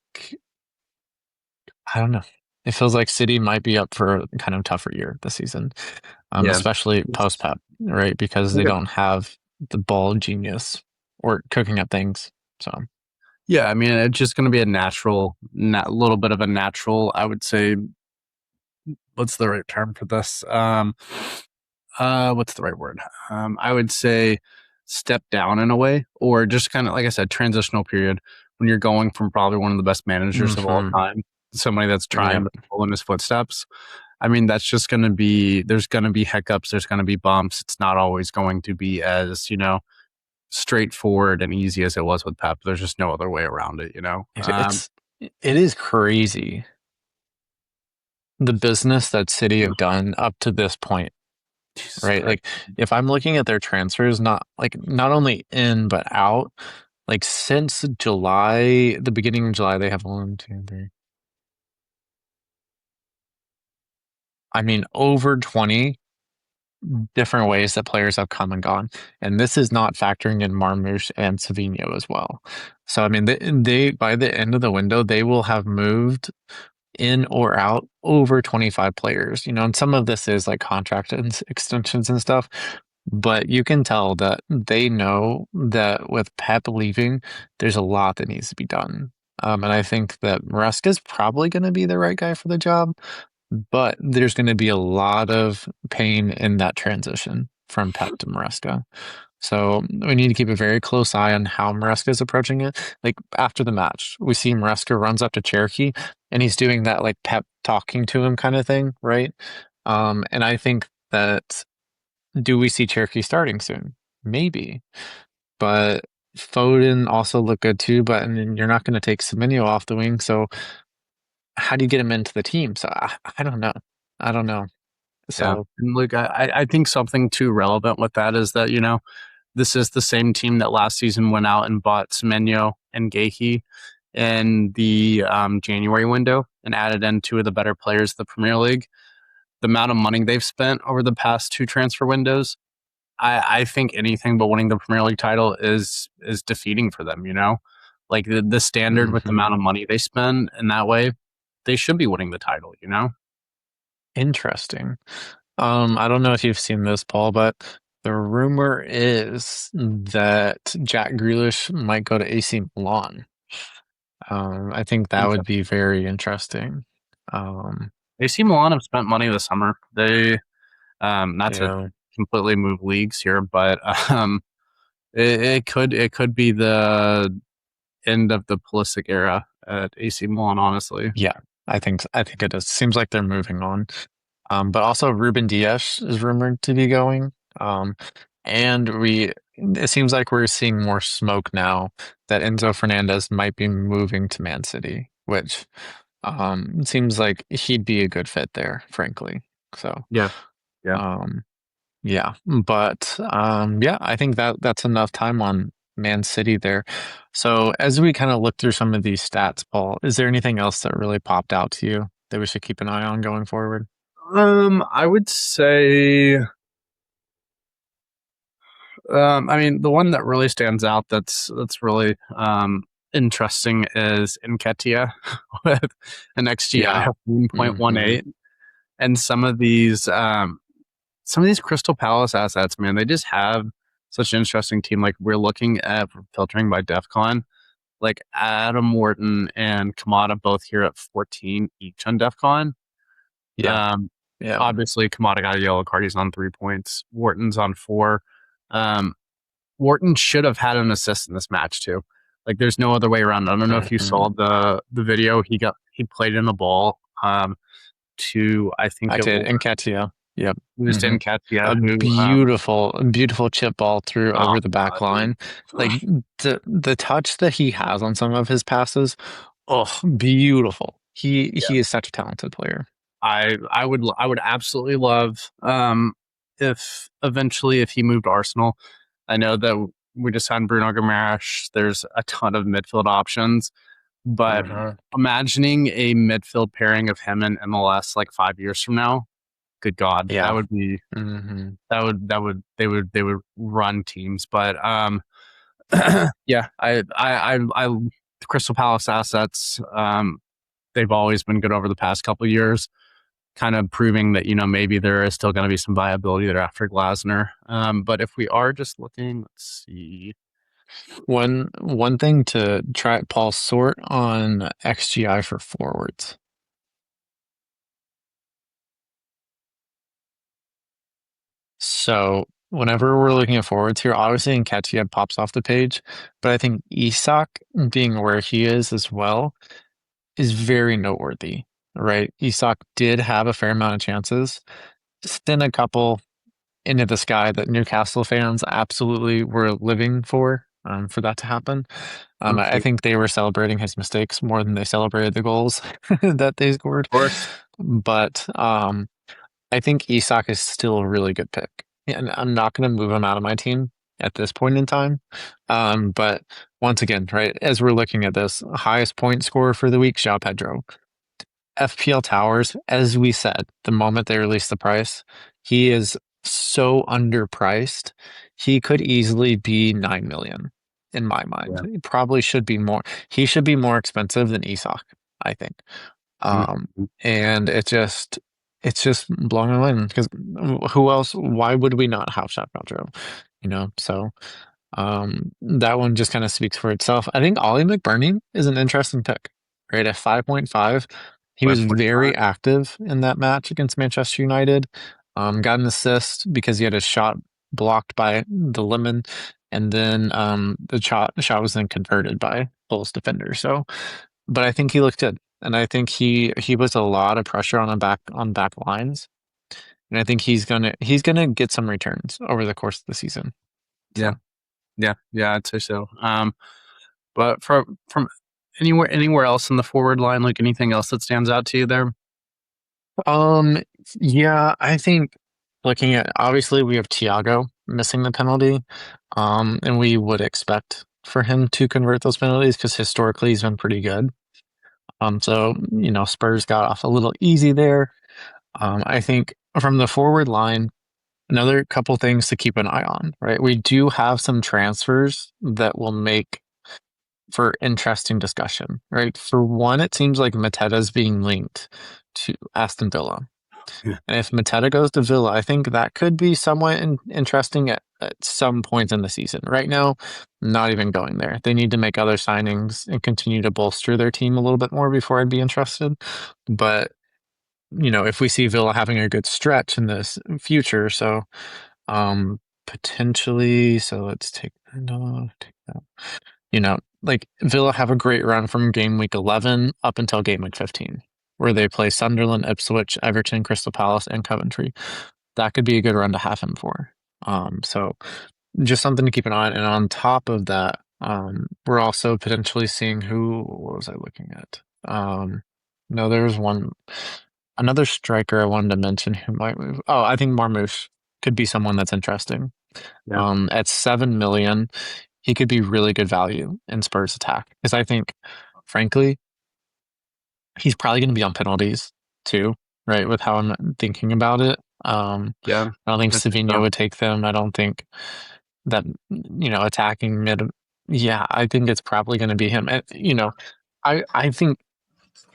I don't know. It feels like City might be up for a kind of tougher year this season, Yeah. especially post Pep, right? Because they don't have the ball genius or cooking up things. So, Yeah, I mean, it's just going to be a natural, little bit of a natural, I would say, what's the right term for this? What's the right word? I would say step down in a way, or just kind of, like I said, transitional period when you're going from probably one of the best managers of all hmm time to somebody that's trying yeah, to follow in his footsteps. I mean, that's just going to be, there's going to be hiccups, there's going to be bumps. It's not always going to be as, straightforward and easy as it was with Pep. There's just no other way around it, it's it is crazy the business that City have done up to this point, Jesus right? Christ. Like if I'm looking at their transfers, not only in but out, like since July, the beginning of July, they have one, two, three. I mean, over 20 different ways that players have come and gone. And this is not factoring in Marmoush and Savinho as well. So, I mean, they by the end of the window, they will have moved in or out over 25 players, and some of this is like contract extensions and stuff. But you can tell that they know that with Pep leaving, there's a lot that needs to be done. And I think that Maresca is probably going to be the right guy for the job. But there's going to be a lot of pain in that transition from Pep to Maresca. So we need to keep a very close eye on how Maresca is approaching it. Like after the match, we see Maresca runs up to Cherky and he's doing that like Pep talking to him kind of thing, right? And I think that, do we see Cherky starting soon? Maybe. But Foden also looked good too, but and then you're not going to take Semenyo off the wing, so how do you get him into the team? So I don't know. I don't know. Yeah. So And look, I think something too relevant with that is that, this is the same team that last season went out and bought Semenyo and Gahey in the January window and added in two of the better players of the Premier League. The amount of money they've spent over the past two transfer windows, I think anything but winning the Premier League title is defeating for them, Like the standard with the mhm. amount of money they spend in that way, they should be winning the title. Interesting. I don't know if you've seen this, Paul, but the rumor is that Jack Grealish might go to AC Milan. I think that would be very interesting. Um, AC Milan have spent money this summer. They not to yeah, completely move leagues here, but it could be the end of the Pulisic era at AC Milan, honestly. yeah, I think it is. Seems like they're moving on. But also Ruben Dias is rumored to be going. Um, and it seems like we're seeing more smoke now that Enzo Fernandez might be moving to Man City, which it seems like he'd be a good fit there, frankly. So, Yeah, yeah. um, yeah, but yeah, I think that's enough time on Man City there. So, as we kind of look through some of these stats, Paul, is there anything else that really popped out to you that we should keep an eye on going forward? I would say, I mean, the one that really stands out that's really interesting is Nketiah with an XGI Yeah. of 1.18, hmm and some of these. some of these Crystal Palace assets, man, they just have such an interesting team. Like we're looking at filtering by DefCon, like Adam Wharton and Kamada both here at 14 each on DefCon. Yeah. Um, Yeah. Obviously Kamada got a yellow card. He's on 3 points. Wharton's on 4. Um, Wharton should have had an assist in this match too. Like there's no other way around. I don't know if you saw the video. He played in the ball to I think I it did. was And Katia. Yep. in Katia A who beautiful chip ball through oh over the back God, line. Like the touch that he has on some of his passes, oh, beautiful. He is such a talented player. I would absolutely love if eventually if he moved to Arsenal. I know that we just signed Bruno Guimaraes. There's a ton of midfield options, but imagining a midfield pairing of him and MLS like 5 years from now, good God, that Yeah. would be hmm that would they would run teams. But yeah, I the Crystal Palace assets they've always been good over the past couple of years, kind of proving that, you know, maybe there is still going to be some viability there after Glasner. But if we are just looking, let's see. One thing to try, Paul, sort on XGI for forwards. So whenever we're looking at forwards here, obviously Nketiah pops off the page, but I think Isak being where he is as well is very noteworthy, right? Isak did have a fair amount of chances, sent a couple into the sky that Newcastle fans absolutely were living for that to happen. I Okay, think they were celebrating his mistakes more than they celebrated the goals that they scored. of course. But I think Isak is still a really good pick. And I'm not going to move him out of my team at this point in time. But once again, right, as we're looking at this, highest point scorer for the week, João Pedro. FPL Towers, as we said, the moment they released the price, he is so underpriced. He could easily be 9 million in my mind. Yeah. He probably should be more. He should be more expensive than Isak, I think. Mhm. And it's just blowing my mind because who else? Why would we not have Shaq Pedro? You know, so that one just kind of speaks for itself. I think Ollie McBurney is an interesting pick, right? At 5.5, he was very 5.5. active in that match against Manchester United. Got an assist because he had a shot blocked by the Lemon, and then the shot was then converted by Bulls defender. So, but I think he looked good, and I think he was a lot of pressure on back lines, and I think he's gonna get some returns over the course of the season. Yeah, So. yeah, I'd say so. But from anywhere else in the forward line, like anything else that stands out to you there? Um, yeah, I think looking at obviously we have Thiago missing the penalty, and we would expect for him to convert those penalties because historically he's been pretty good. So you know Spurs got off a little easy there. I think from the forward line, another couple things to keep an eye on, right? We do have some transfers that will make for interesting discussion, right? For one, it seems like Mateta's being linked to Aston Villa. Yeah. And if Mateta goes to Villa, I think that could be somewhat interesting at some points in the season. Right now, not even going there. They need to make other signings and continue to bolster their team a little bit more before I'd be interested. But, you know, if we see Villa having a good stretch in this future, so potentially, so let's take, no, take that. You know, like Villa have a great run from game week 11 up until game week 15, where they play Sunderland, Ipswich, Everton, Crystal Palace, and Coventry. That could be a good run to have him for. So just something to keep an eye on. And on top of that, we're also potentially seeing what was I looking at? No, there was another striker I wanted to mention who might move. Oh, I think Marmoush could be someone that's interesting. Yeah. At 7 million, he could be really good value in Spurs attack because I think, frankly, he's probably going to be on penalties too, right? With how I'm thinking about it. Yeah, I don't think I think Savinho so. would take them. I don't think that, you know, attacking mid. Yeah, I think it's probably going to be him. And, you know, I think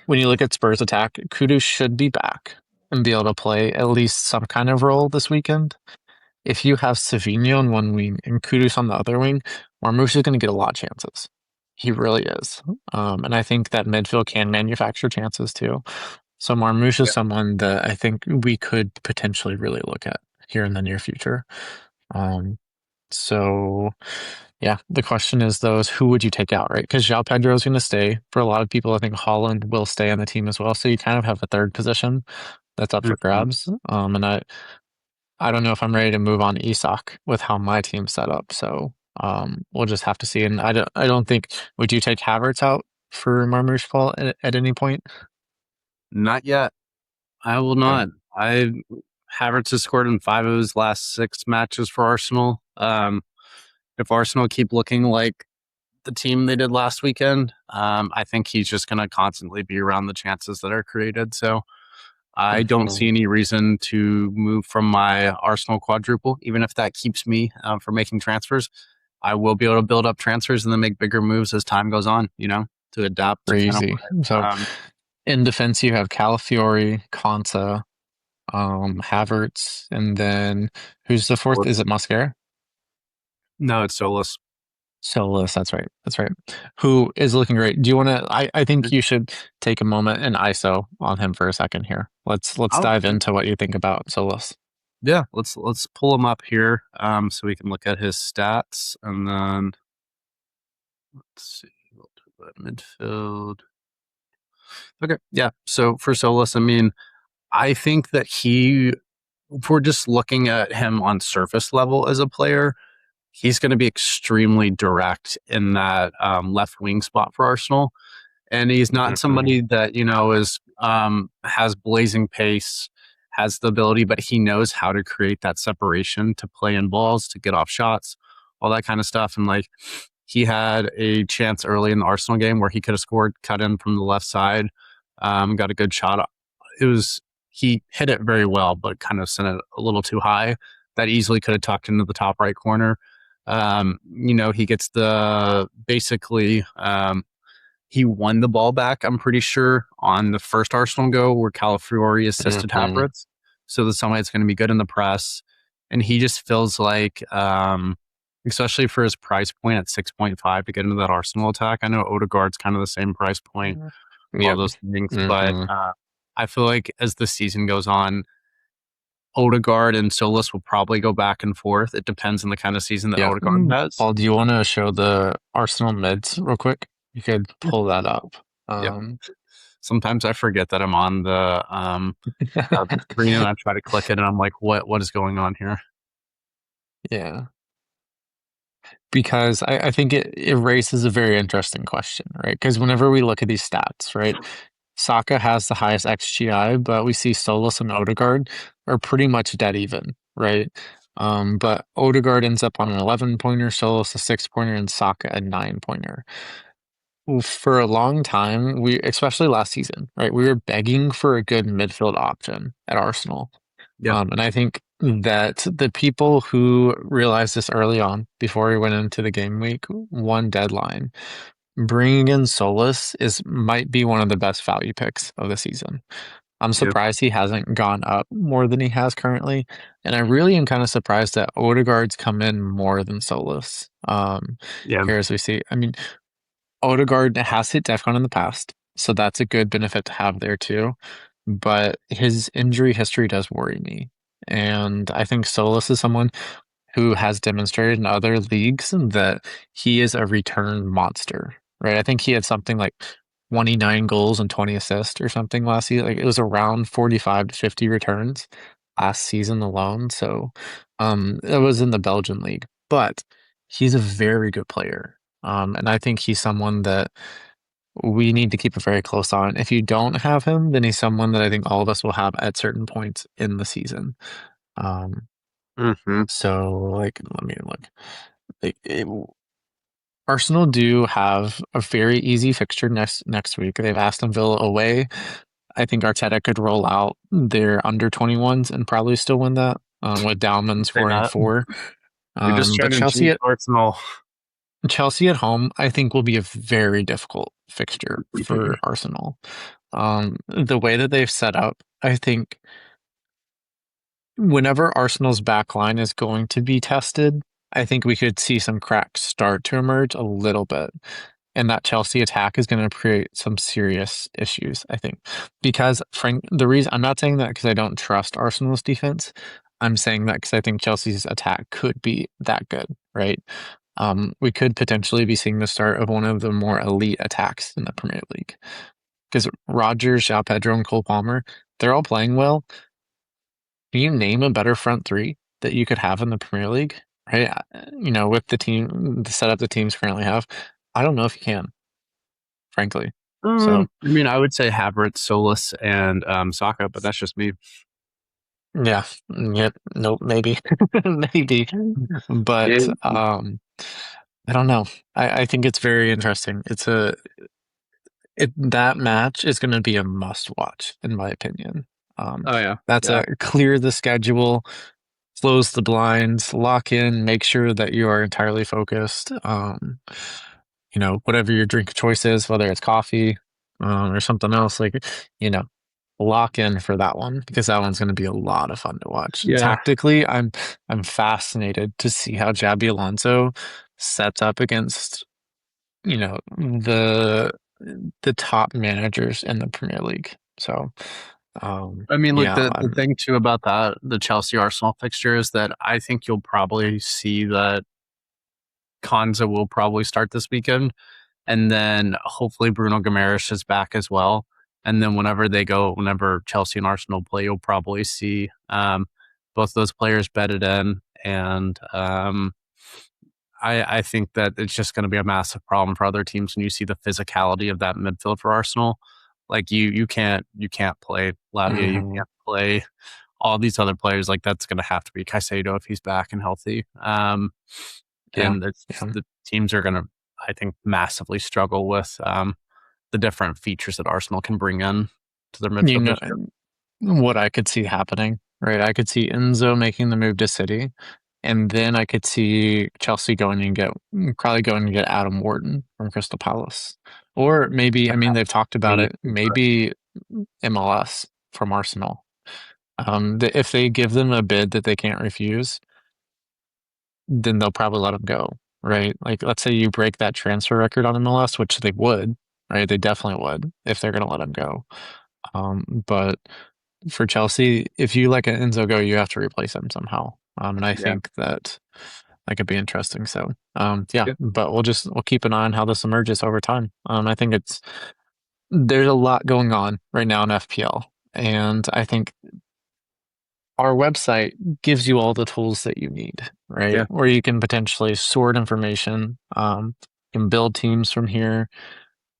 when you look at Spurs attack, Kudus should be back. and be able to play at least some kind of role this weekend. If you have Savinho on one wing and Kudus on the other wing, Marmoush is going to get a lot of chances. He really is. And I think that midfield can manufacture chances too. So Marmoush is Yeah. someone that I think we could potentially really look at here in the near future. Um, so yeah, the question is those who would you take out, right? Because João Pedro is going to stay. For a lot of people, I think Haaland will stay on the team as well. So you kind of have a third position that's up for Mhm. grabs. And I don't know if I'm ready to move on Isak with how my team's set up. So we'll just have to see. And I don't think would you take Havertz out for Marmoush Paul at any point? Not yet. I will Okay. not. I Havertz has scored in 5 of his last 6 matches for Arsenal. If Arsenal keep looking like the team they did last weekend, I think he's just going to constantly be around the chances that are created. So I don't see Mhm. any reason to move from my Arsenal quadruple, even if that keeps me from making transfers. I will be able to build up transfers and then make bigger moves as time goes on, to adapt to kind of Crazy. So what. in defense, you have Calafiori, Konsa, Havertz, and then who's the fourth? Is it Mascara? No, it's Solus. Solus, that's right. That's right. Who is looking great. Do you want to I think you should take a moment and ISO on him for a second here. Let's Oh, dive into what you think about Solus. yeah, let's pull him up here so we can look at his stats and then let's see. We'll do that midfield. Okay, yeah. So for Solus, I mean, I think that if we're just looking at him on surface level as a player, he's going to be extremely direct in that left wing spot for Arsenal. And he's not Mhm. somebody that is has blazing pace, has the ability, but he knows how to create that separation to play in balls, to get off shots, all that kind of stuff. And like he had a chance early in the Arsenal game where he could have scored, cut in from the left side, got a good shot. It was He hit it very well, but kind of sent it a little too high. That easily could have tucked into the top right corner. He gets the basically he won the ball back, I'm pretty sure, on the first Arsenal goal where Calafiori assisted Mhm. Havertz. So that somebody's going to be good in the press. And he just feels like, especially for his price point at 6.5 to get into that Arsenal attack. I know Odegaard's kind of the same price point, all Yep. those things. But Hmm. I feel like as the season goes on, Odegaard and Solis will probably go back and forth. It depends on the kind of season that Yep. Odegaard has. Paul, do you want to show the Arsenal mids real quick? You could Yeah. pull that up. Yep. Um, Sometimes I forget that I'm on the screen and I try to click it and I'm like, what is going on here? yeah. Because I think it raises a very interesting question, right? Because whenever we look at these stats, right, Saka has the highest XGI, but we see Solus and Odegaard are pretty much dead even, right? But Odegaard ends up on an 11 pointer, Solus a 6 pointer, and Saka a 9 pointer. For a long time, especially last season, right, we were begging for a good midfield option at Arsenal. Yeah, And I think that the people who realized this early on, before we went into the game week one deadline, bringing in Solus might be one of the best value picks of the season. I'm yeah, surprised he hasn't gone up more than he has currently, and I really am kind of surprised that Odegaard's come in more than Solus. yeah, Here as we see, I mean, Odegaard has hit DefCon in the past, so that's a good benefit to have there too. But his injury history does worry me. And I think Solus is someone who has demonstrated in other leagues that he is a return monster, right? I think he had something like 29 goals and 20 assists or something last season. Like it was around 45 to 50 returns last season alone. So it was in the Belgian league, but he's a very good player. And I think he's someone that we need to keep a very close eye on. If you don't have him, then he's someone that I think all of us will have at certain points in the season. Um, hmm so like, let me look. Like, Arsenal do have a very easy fixture next week. They've Aston Villa away. I think Arteta could roll out their under 21s and probably still win that with Dowman say scoring that. four. You're just But trying to juice Arsenal. Chelsea at home, I think will be a very difficult fixture for Arsenal. The way that they've set up, I think whenever Arsenal's back line is going to be tested, I think we could see some cracks start to emerge a little bit. And that Chelsea attack is going to create some serious issues, I think. Because Frank, the reason I'm not saying that because I don't trust Arsenal's defense. I'm saying that because I think Chelsea's attack could be that good, right? We could potentially be seeing the start of one of the more elite attacks in the Premier League. Because Rodgers, João Pedro, and Cole Palmer, they're all playing well. Can you name a better front three that you could have in the Premier League? Right? With the setup the teams currently have, I don't know if you can, frankly. So I mean, I would say Havertz, Solis, and Saka, but that's just me. yeah, yep, nope, maybe, maybe, Yeah. but I don't know. I think it's very interesting. That match is going to be a must watch, in my opinion. Oh yeah, That's yeah, a clear the schedule, close the blinds, lock in, make sure that you are entirely focused. Whatever your drink of choice is, whether it's coffee, or something else, like, you know, lock in for that one because that one's going to be a lot of fun to watch. yeah. Tactically, I'm fascinated to see how Xabi Alonso sets up against, the top managers in the Premier League. So, I mean, look, yeah, the thing too about that, the Chelsea Arsenal fixture is that I think you'll probably see that Konza will probably start this weekend, and then hopefully Bruno Guimaraes is back as well. And then whenever Chelsea and Arsenal play, you'll probably see both those players bedded in, and I think that it's just going to be a massive problem for other teams when you see the physicality of that midfield for Arsenal. Like you can't play Lavia, you mhm, can't play all these other players. Like that's going to have to be Caicedo if he's back and healthy. yeah, And yeah. the teams are going to, I think, massively struggle with the different features that Arsenal can bring in to their You midfield know this year. what I could see happening, right? I could see Enzo making the move to City, and then I could see Chelsea probably going to get Adam Wharton from Crystal Palace, or maybe, I mean, they've talked about Me it, too. maybe MLS from Arsenal. If they give them a bid that they can't refuse, then they'll probably let him go, right? Like, let's say you break that transfer record on MLS, which they would, right? They definitely would if they're going to let him go. But for Chelsea, if you let Enzo go, you have to replace him somehow. And I Yeah. think that could be interesting. So, yeah, Yeah. but we'll keep an eye on how this emerges over time. I think there's a lot going on right now in FPL, and I think our website gives you all the tools that you need, right? Yeah. Where you can potentially sort information, you can build teams from here.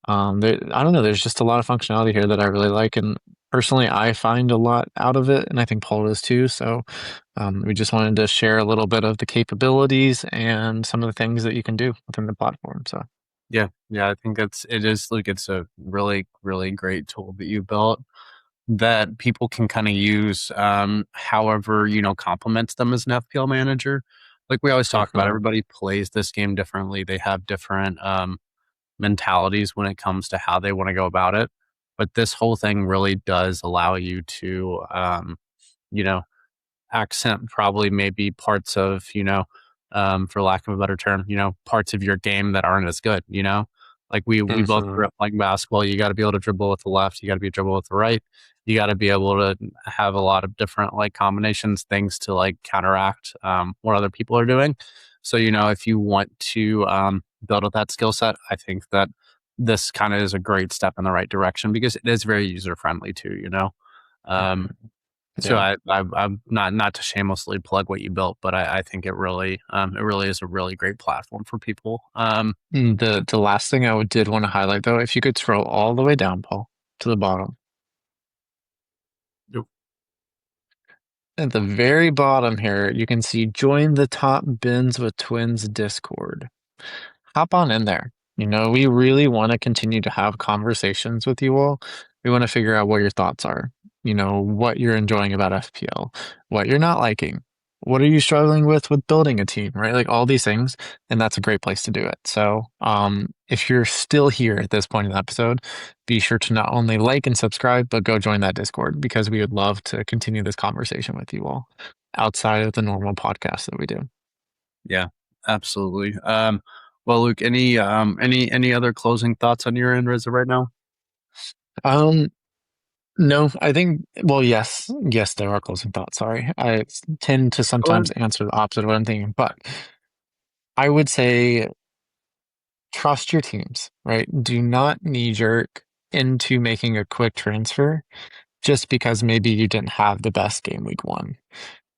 I don't know. There's just a lot of functionality here that I really like, and personally, I find a lot out of it, and I think Paul does too. So, we just wanted to share a little bit of the capabilities and some of the things that you can do within the platform. So, Yeah. Yeah. I think it is like it's a really, really great tool that you built that people can kind of use however, complements them as an FPL manager. Like we always talk about, definitely. everybody plays this game differently. They have different mentalities when it comes to how they want to go about it. But this whole thing really does allow you to, you know, accent probably maybe parts of, for lack of a better term, parts of your game that aren't as good. Like we both Hmm. grew up playing basketball. You got to be able to dribble with the left. You got to be able to dribble with the right. You got to be able to have a lot of different like combinations, things to like counteract what other people are doing. So if you want to build up that skill set, I think that this kind of is a great step in the right direction because it is very user friendly too. Um, so Yeah. I'm not to shamelessly plug what you built, but I think it really is a really great platform for people. The last thing did want to highlight though, if you could scroll all the way down, Paul, to the bottom. Yep. At the very bottom here, you can see join the Top Bins with Twins Discord. Hop on in there. We really want to continue to have conversations with you all. We want to figure out what your thoughts are, what you're enjoying about FPL, what you're not liking. what are you struggling with building a team, right? Like all these things, and that's a great place to do it. So, if you're still here at this point in the episode, be sure to not only like and subscribe, but go join that Discord because we would love to continue this conversation with you all outside of the normal podcast that we do. Yeah, absolutely. Well, Luke, any other closing thoughts on your end as of right now? Um, no, I think, well, yes, there are closing thoughts. Sorry. I tend to Go sometimes ahead. answer the opposite of what I'm thinking, but I would say trust your teams, right? Do not knee jerk into making a quick transfer just because maybe you didn't have the best game week one.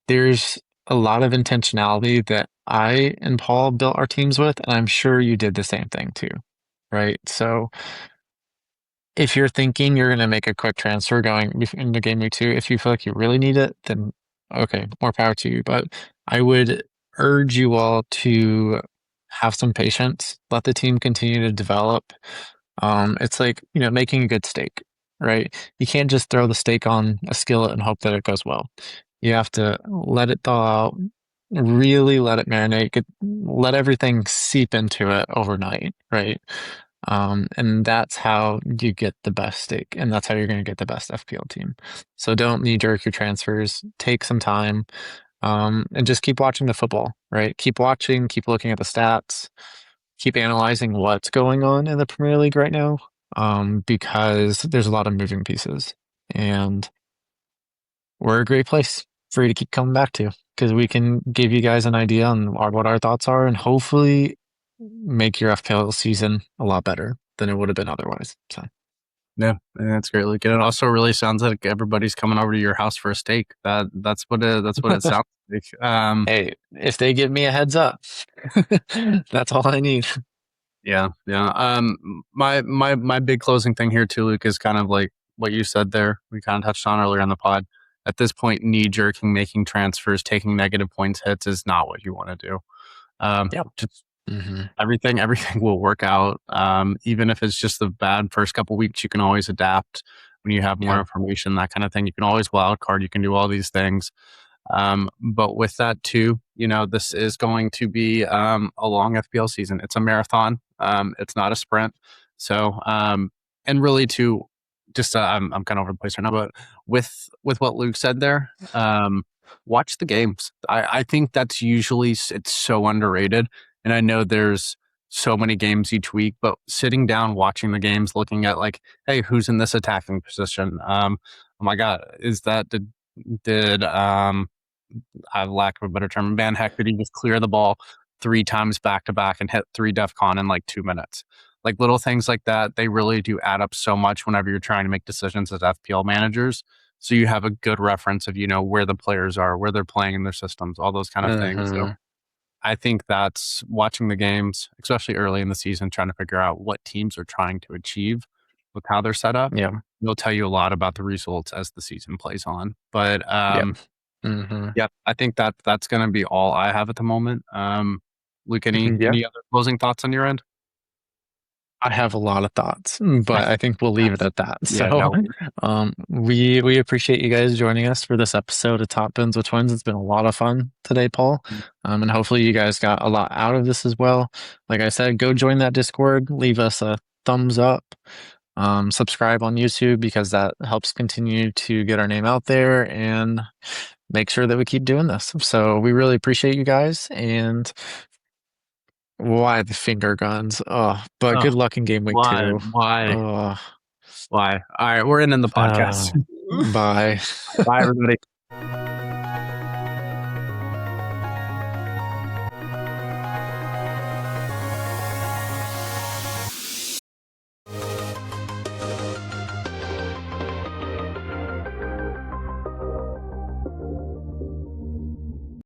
There's a lot of intentionality that I and Paul built our teams with, and I'm sure you did the same thing too, right? So if you're thinking you're going to make a quick transfer going into game week two, if you feel like you really need it, then okay, more power to you. But I would urge you all to have some patience, let the team continue to develop. It's like, making a good steak, right? You can't just throw the steak on a skillet and hope that it goes well. You have to let it thaw out, really let it marinate, let everything seep into it overnight, right? And that's how you get the best steak, and that's how you're going to get the best FPL team. So don't knee jerk your transfers. Take some time, and just keep watching the football, right? Keep watching, keep looking at the stats, keep analyzing what's going on in the Premier League right now, because there's a lot of moving pieces, and we're a great place for you to keep coming back to because we can give you guys an idea on what our thoughts are and hopefully make your FPL season a lot better than it would have been otherwise. So, Yeah, that's great, Luke. And it also really sounds like everybody's coming over to your house for a steak. That's what it sounds like. hey, if they give me a heads up, that's all I need. Yeah, yeah. My big closing thing here too, Luke, is kind of like what you said there. We kind of touched on earlier on the pod. At this point, knee jerking, making transfers, taking negative points hits is not what you want to do. Yep. Just Hmm. everything will work out. Even if it's just the bad first couple weeks, you can always adapt when you have more Yep. information, that kind of thing. You can always wild card. You can do all these things. But with that too, this is going to be a long FPL season. It's a marathon. It's not a sprint. So, and really too, just I'm kind of over the place right now, but with what Luke said there, watch the games. I think that's usually it's so underrated, and I know there's so many games each week, but sitting down watching the games, looking at like, hey, who's in this attacking position? Oh my God, is that did I lack of a better term, Van Heck, did he just clear the ball 3 times back to back and hit 3 DefCon in like 2 minutes? Like little things like that, they really do add up so much whenever you're trying to make decisions as FPL managers. So you have a good reference of, where the players are, where they're playing in their systems, all those kind of things. So Hmm. I think that's watching the games, especially early in the season, trying to figure out what teams are trying to achieve with how they're set up. Yeah. It'll tell you a lot about the results as the season plays on. But Yep. Hmm. yeah, I think that's going to be all I have at the moment. Luke, Yeah. any other closing thoughts on your end? I have a lot of thoughts, but I think we'll leave it at that. Yeah, So, no, we appreciate you guys joining us for this episode of Top Bins with Twins. It's been a lot of fun today, Paul. And hopefully you guys got a lot out of this as well. Like I said, go join that Discord, leave us a thumbs up, subscribe on YouTube because that helps continue to get our name out there and make sure that we keep doing this. So we really appreciate you guys and why the finger guns? Oh, but oh, good luck in game week two. why, Oh, why? All right, we're in the uh, podcast. bye. Bye, everybody.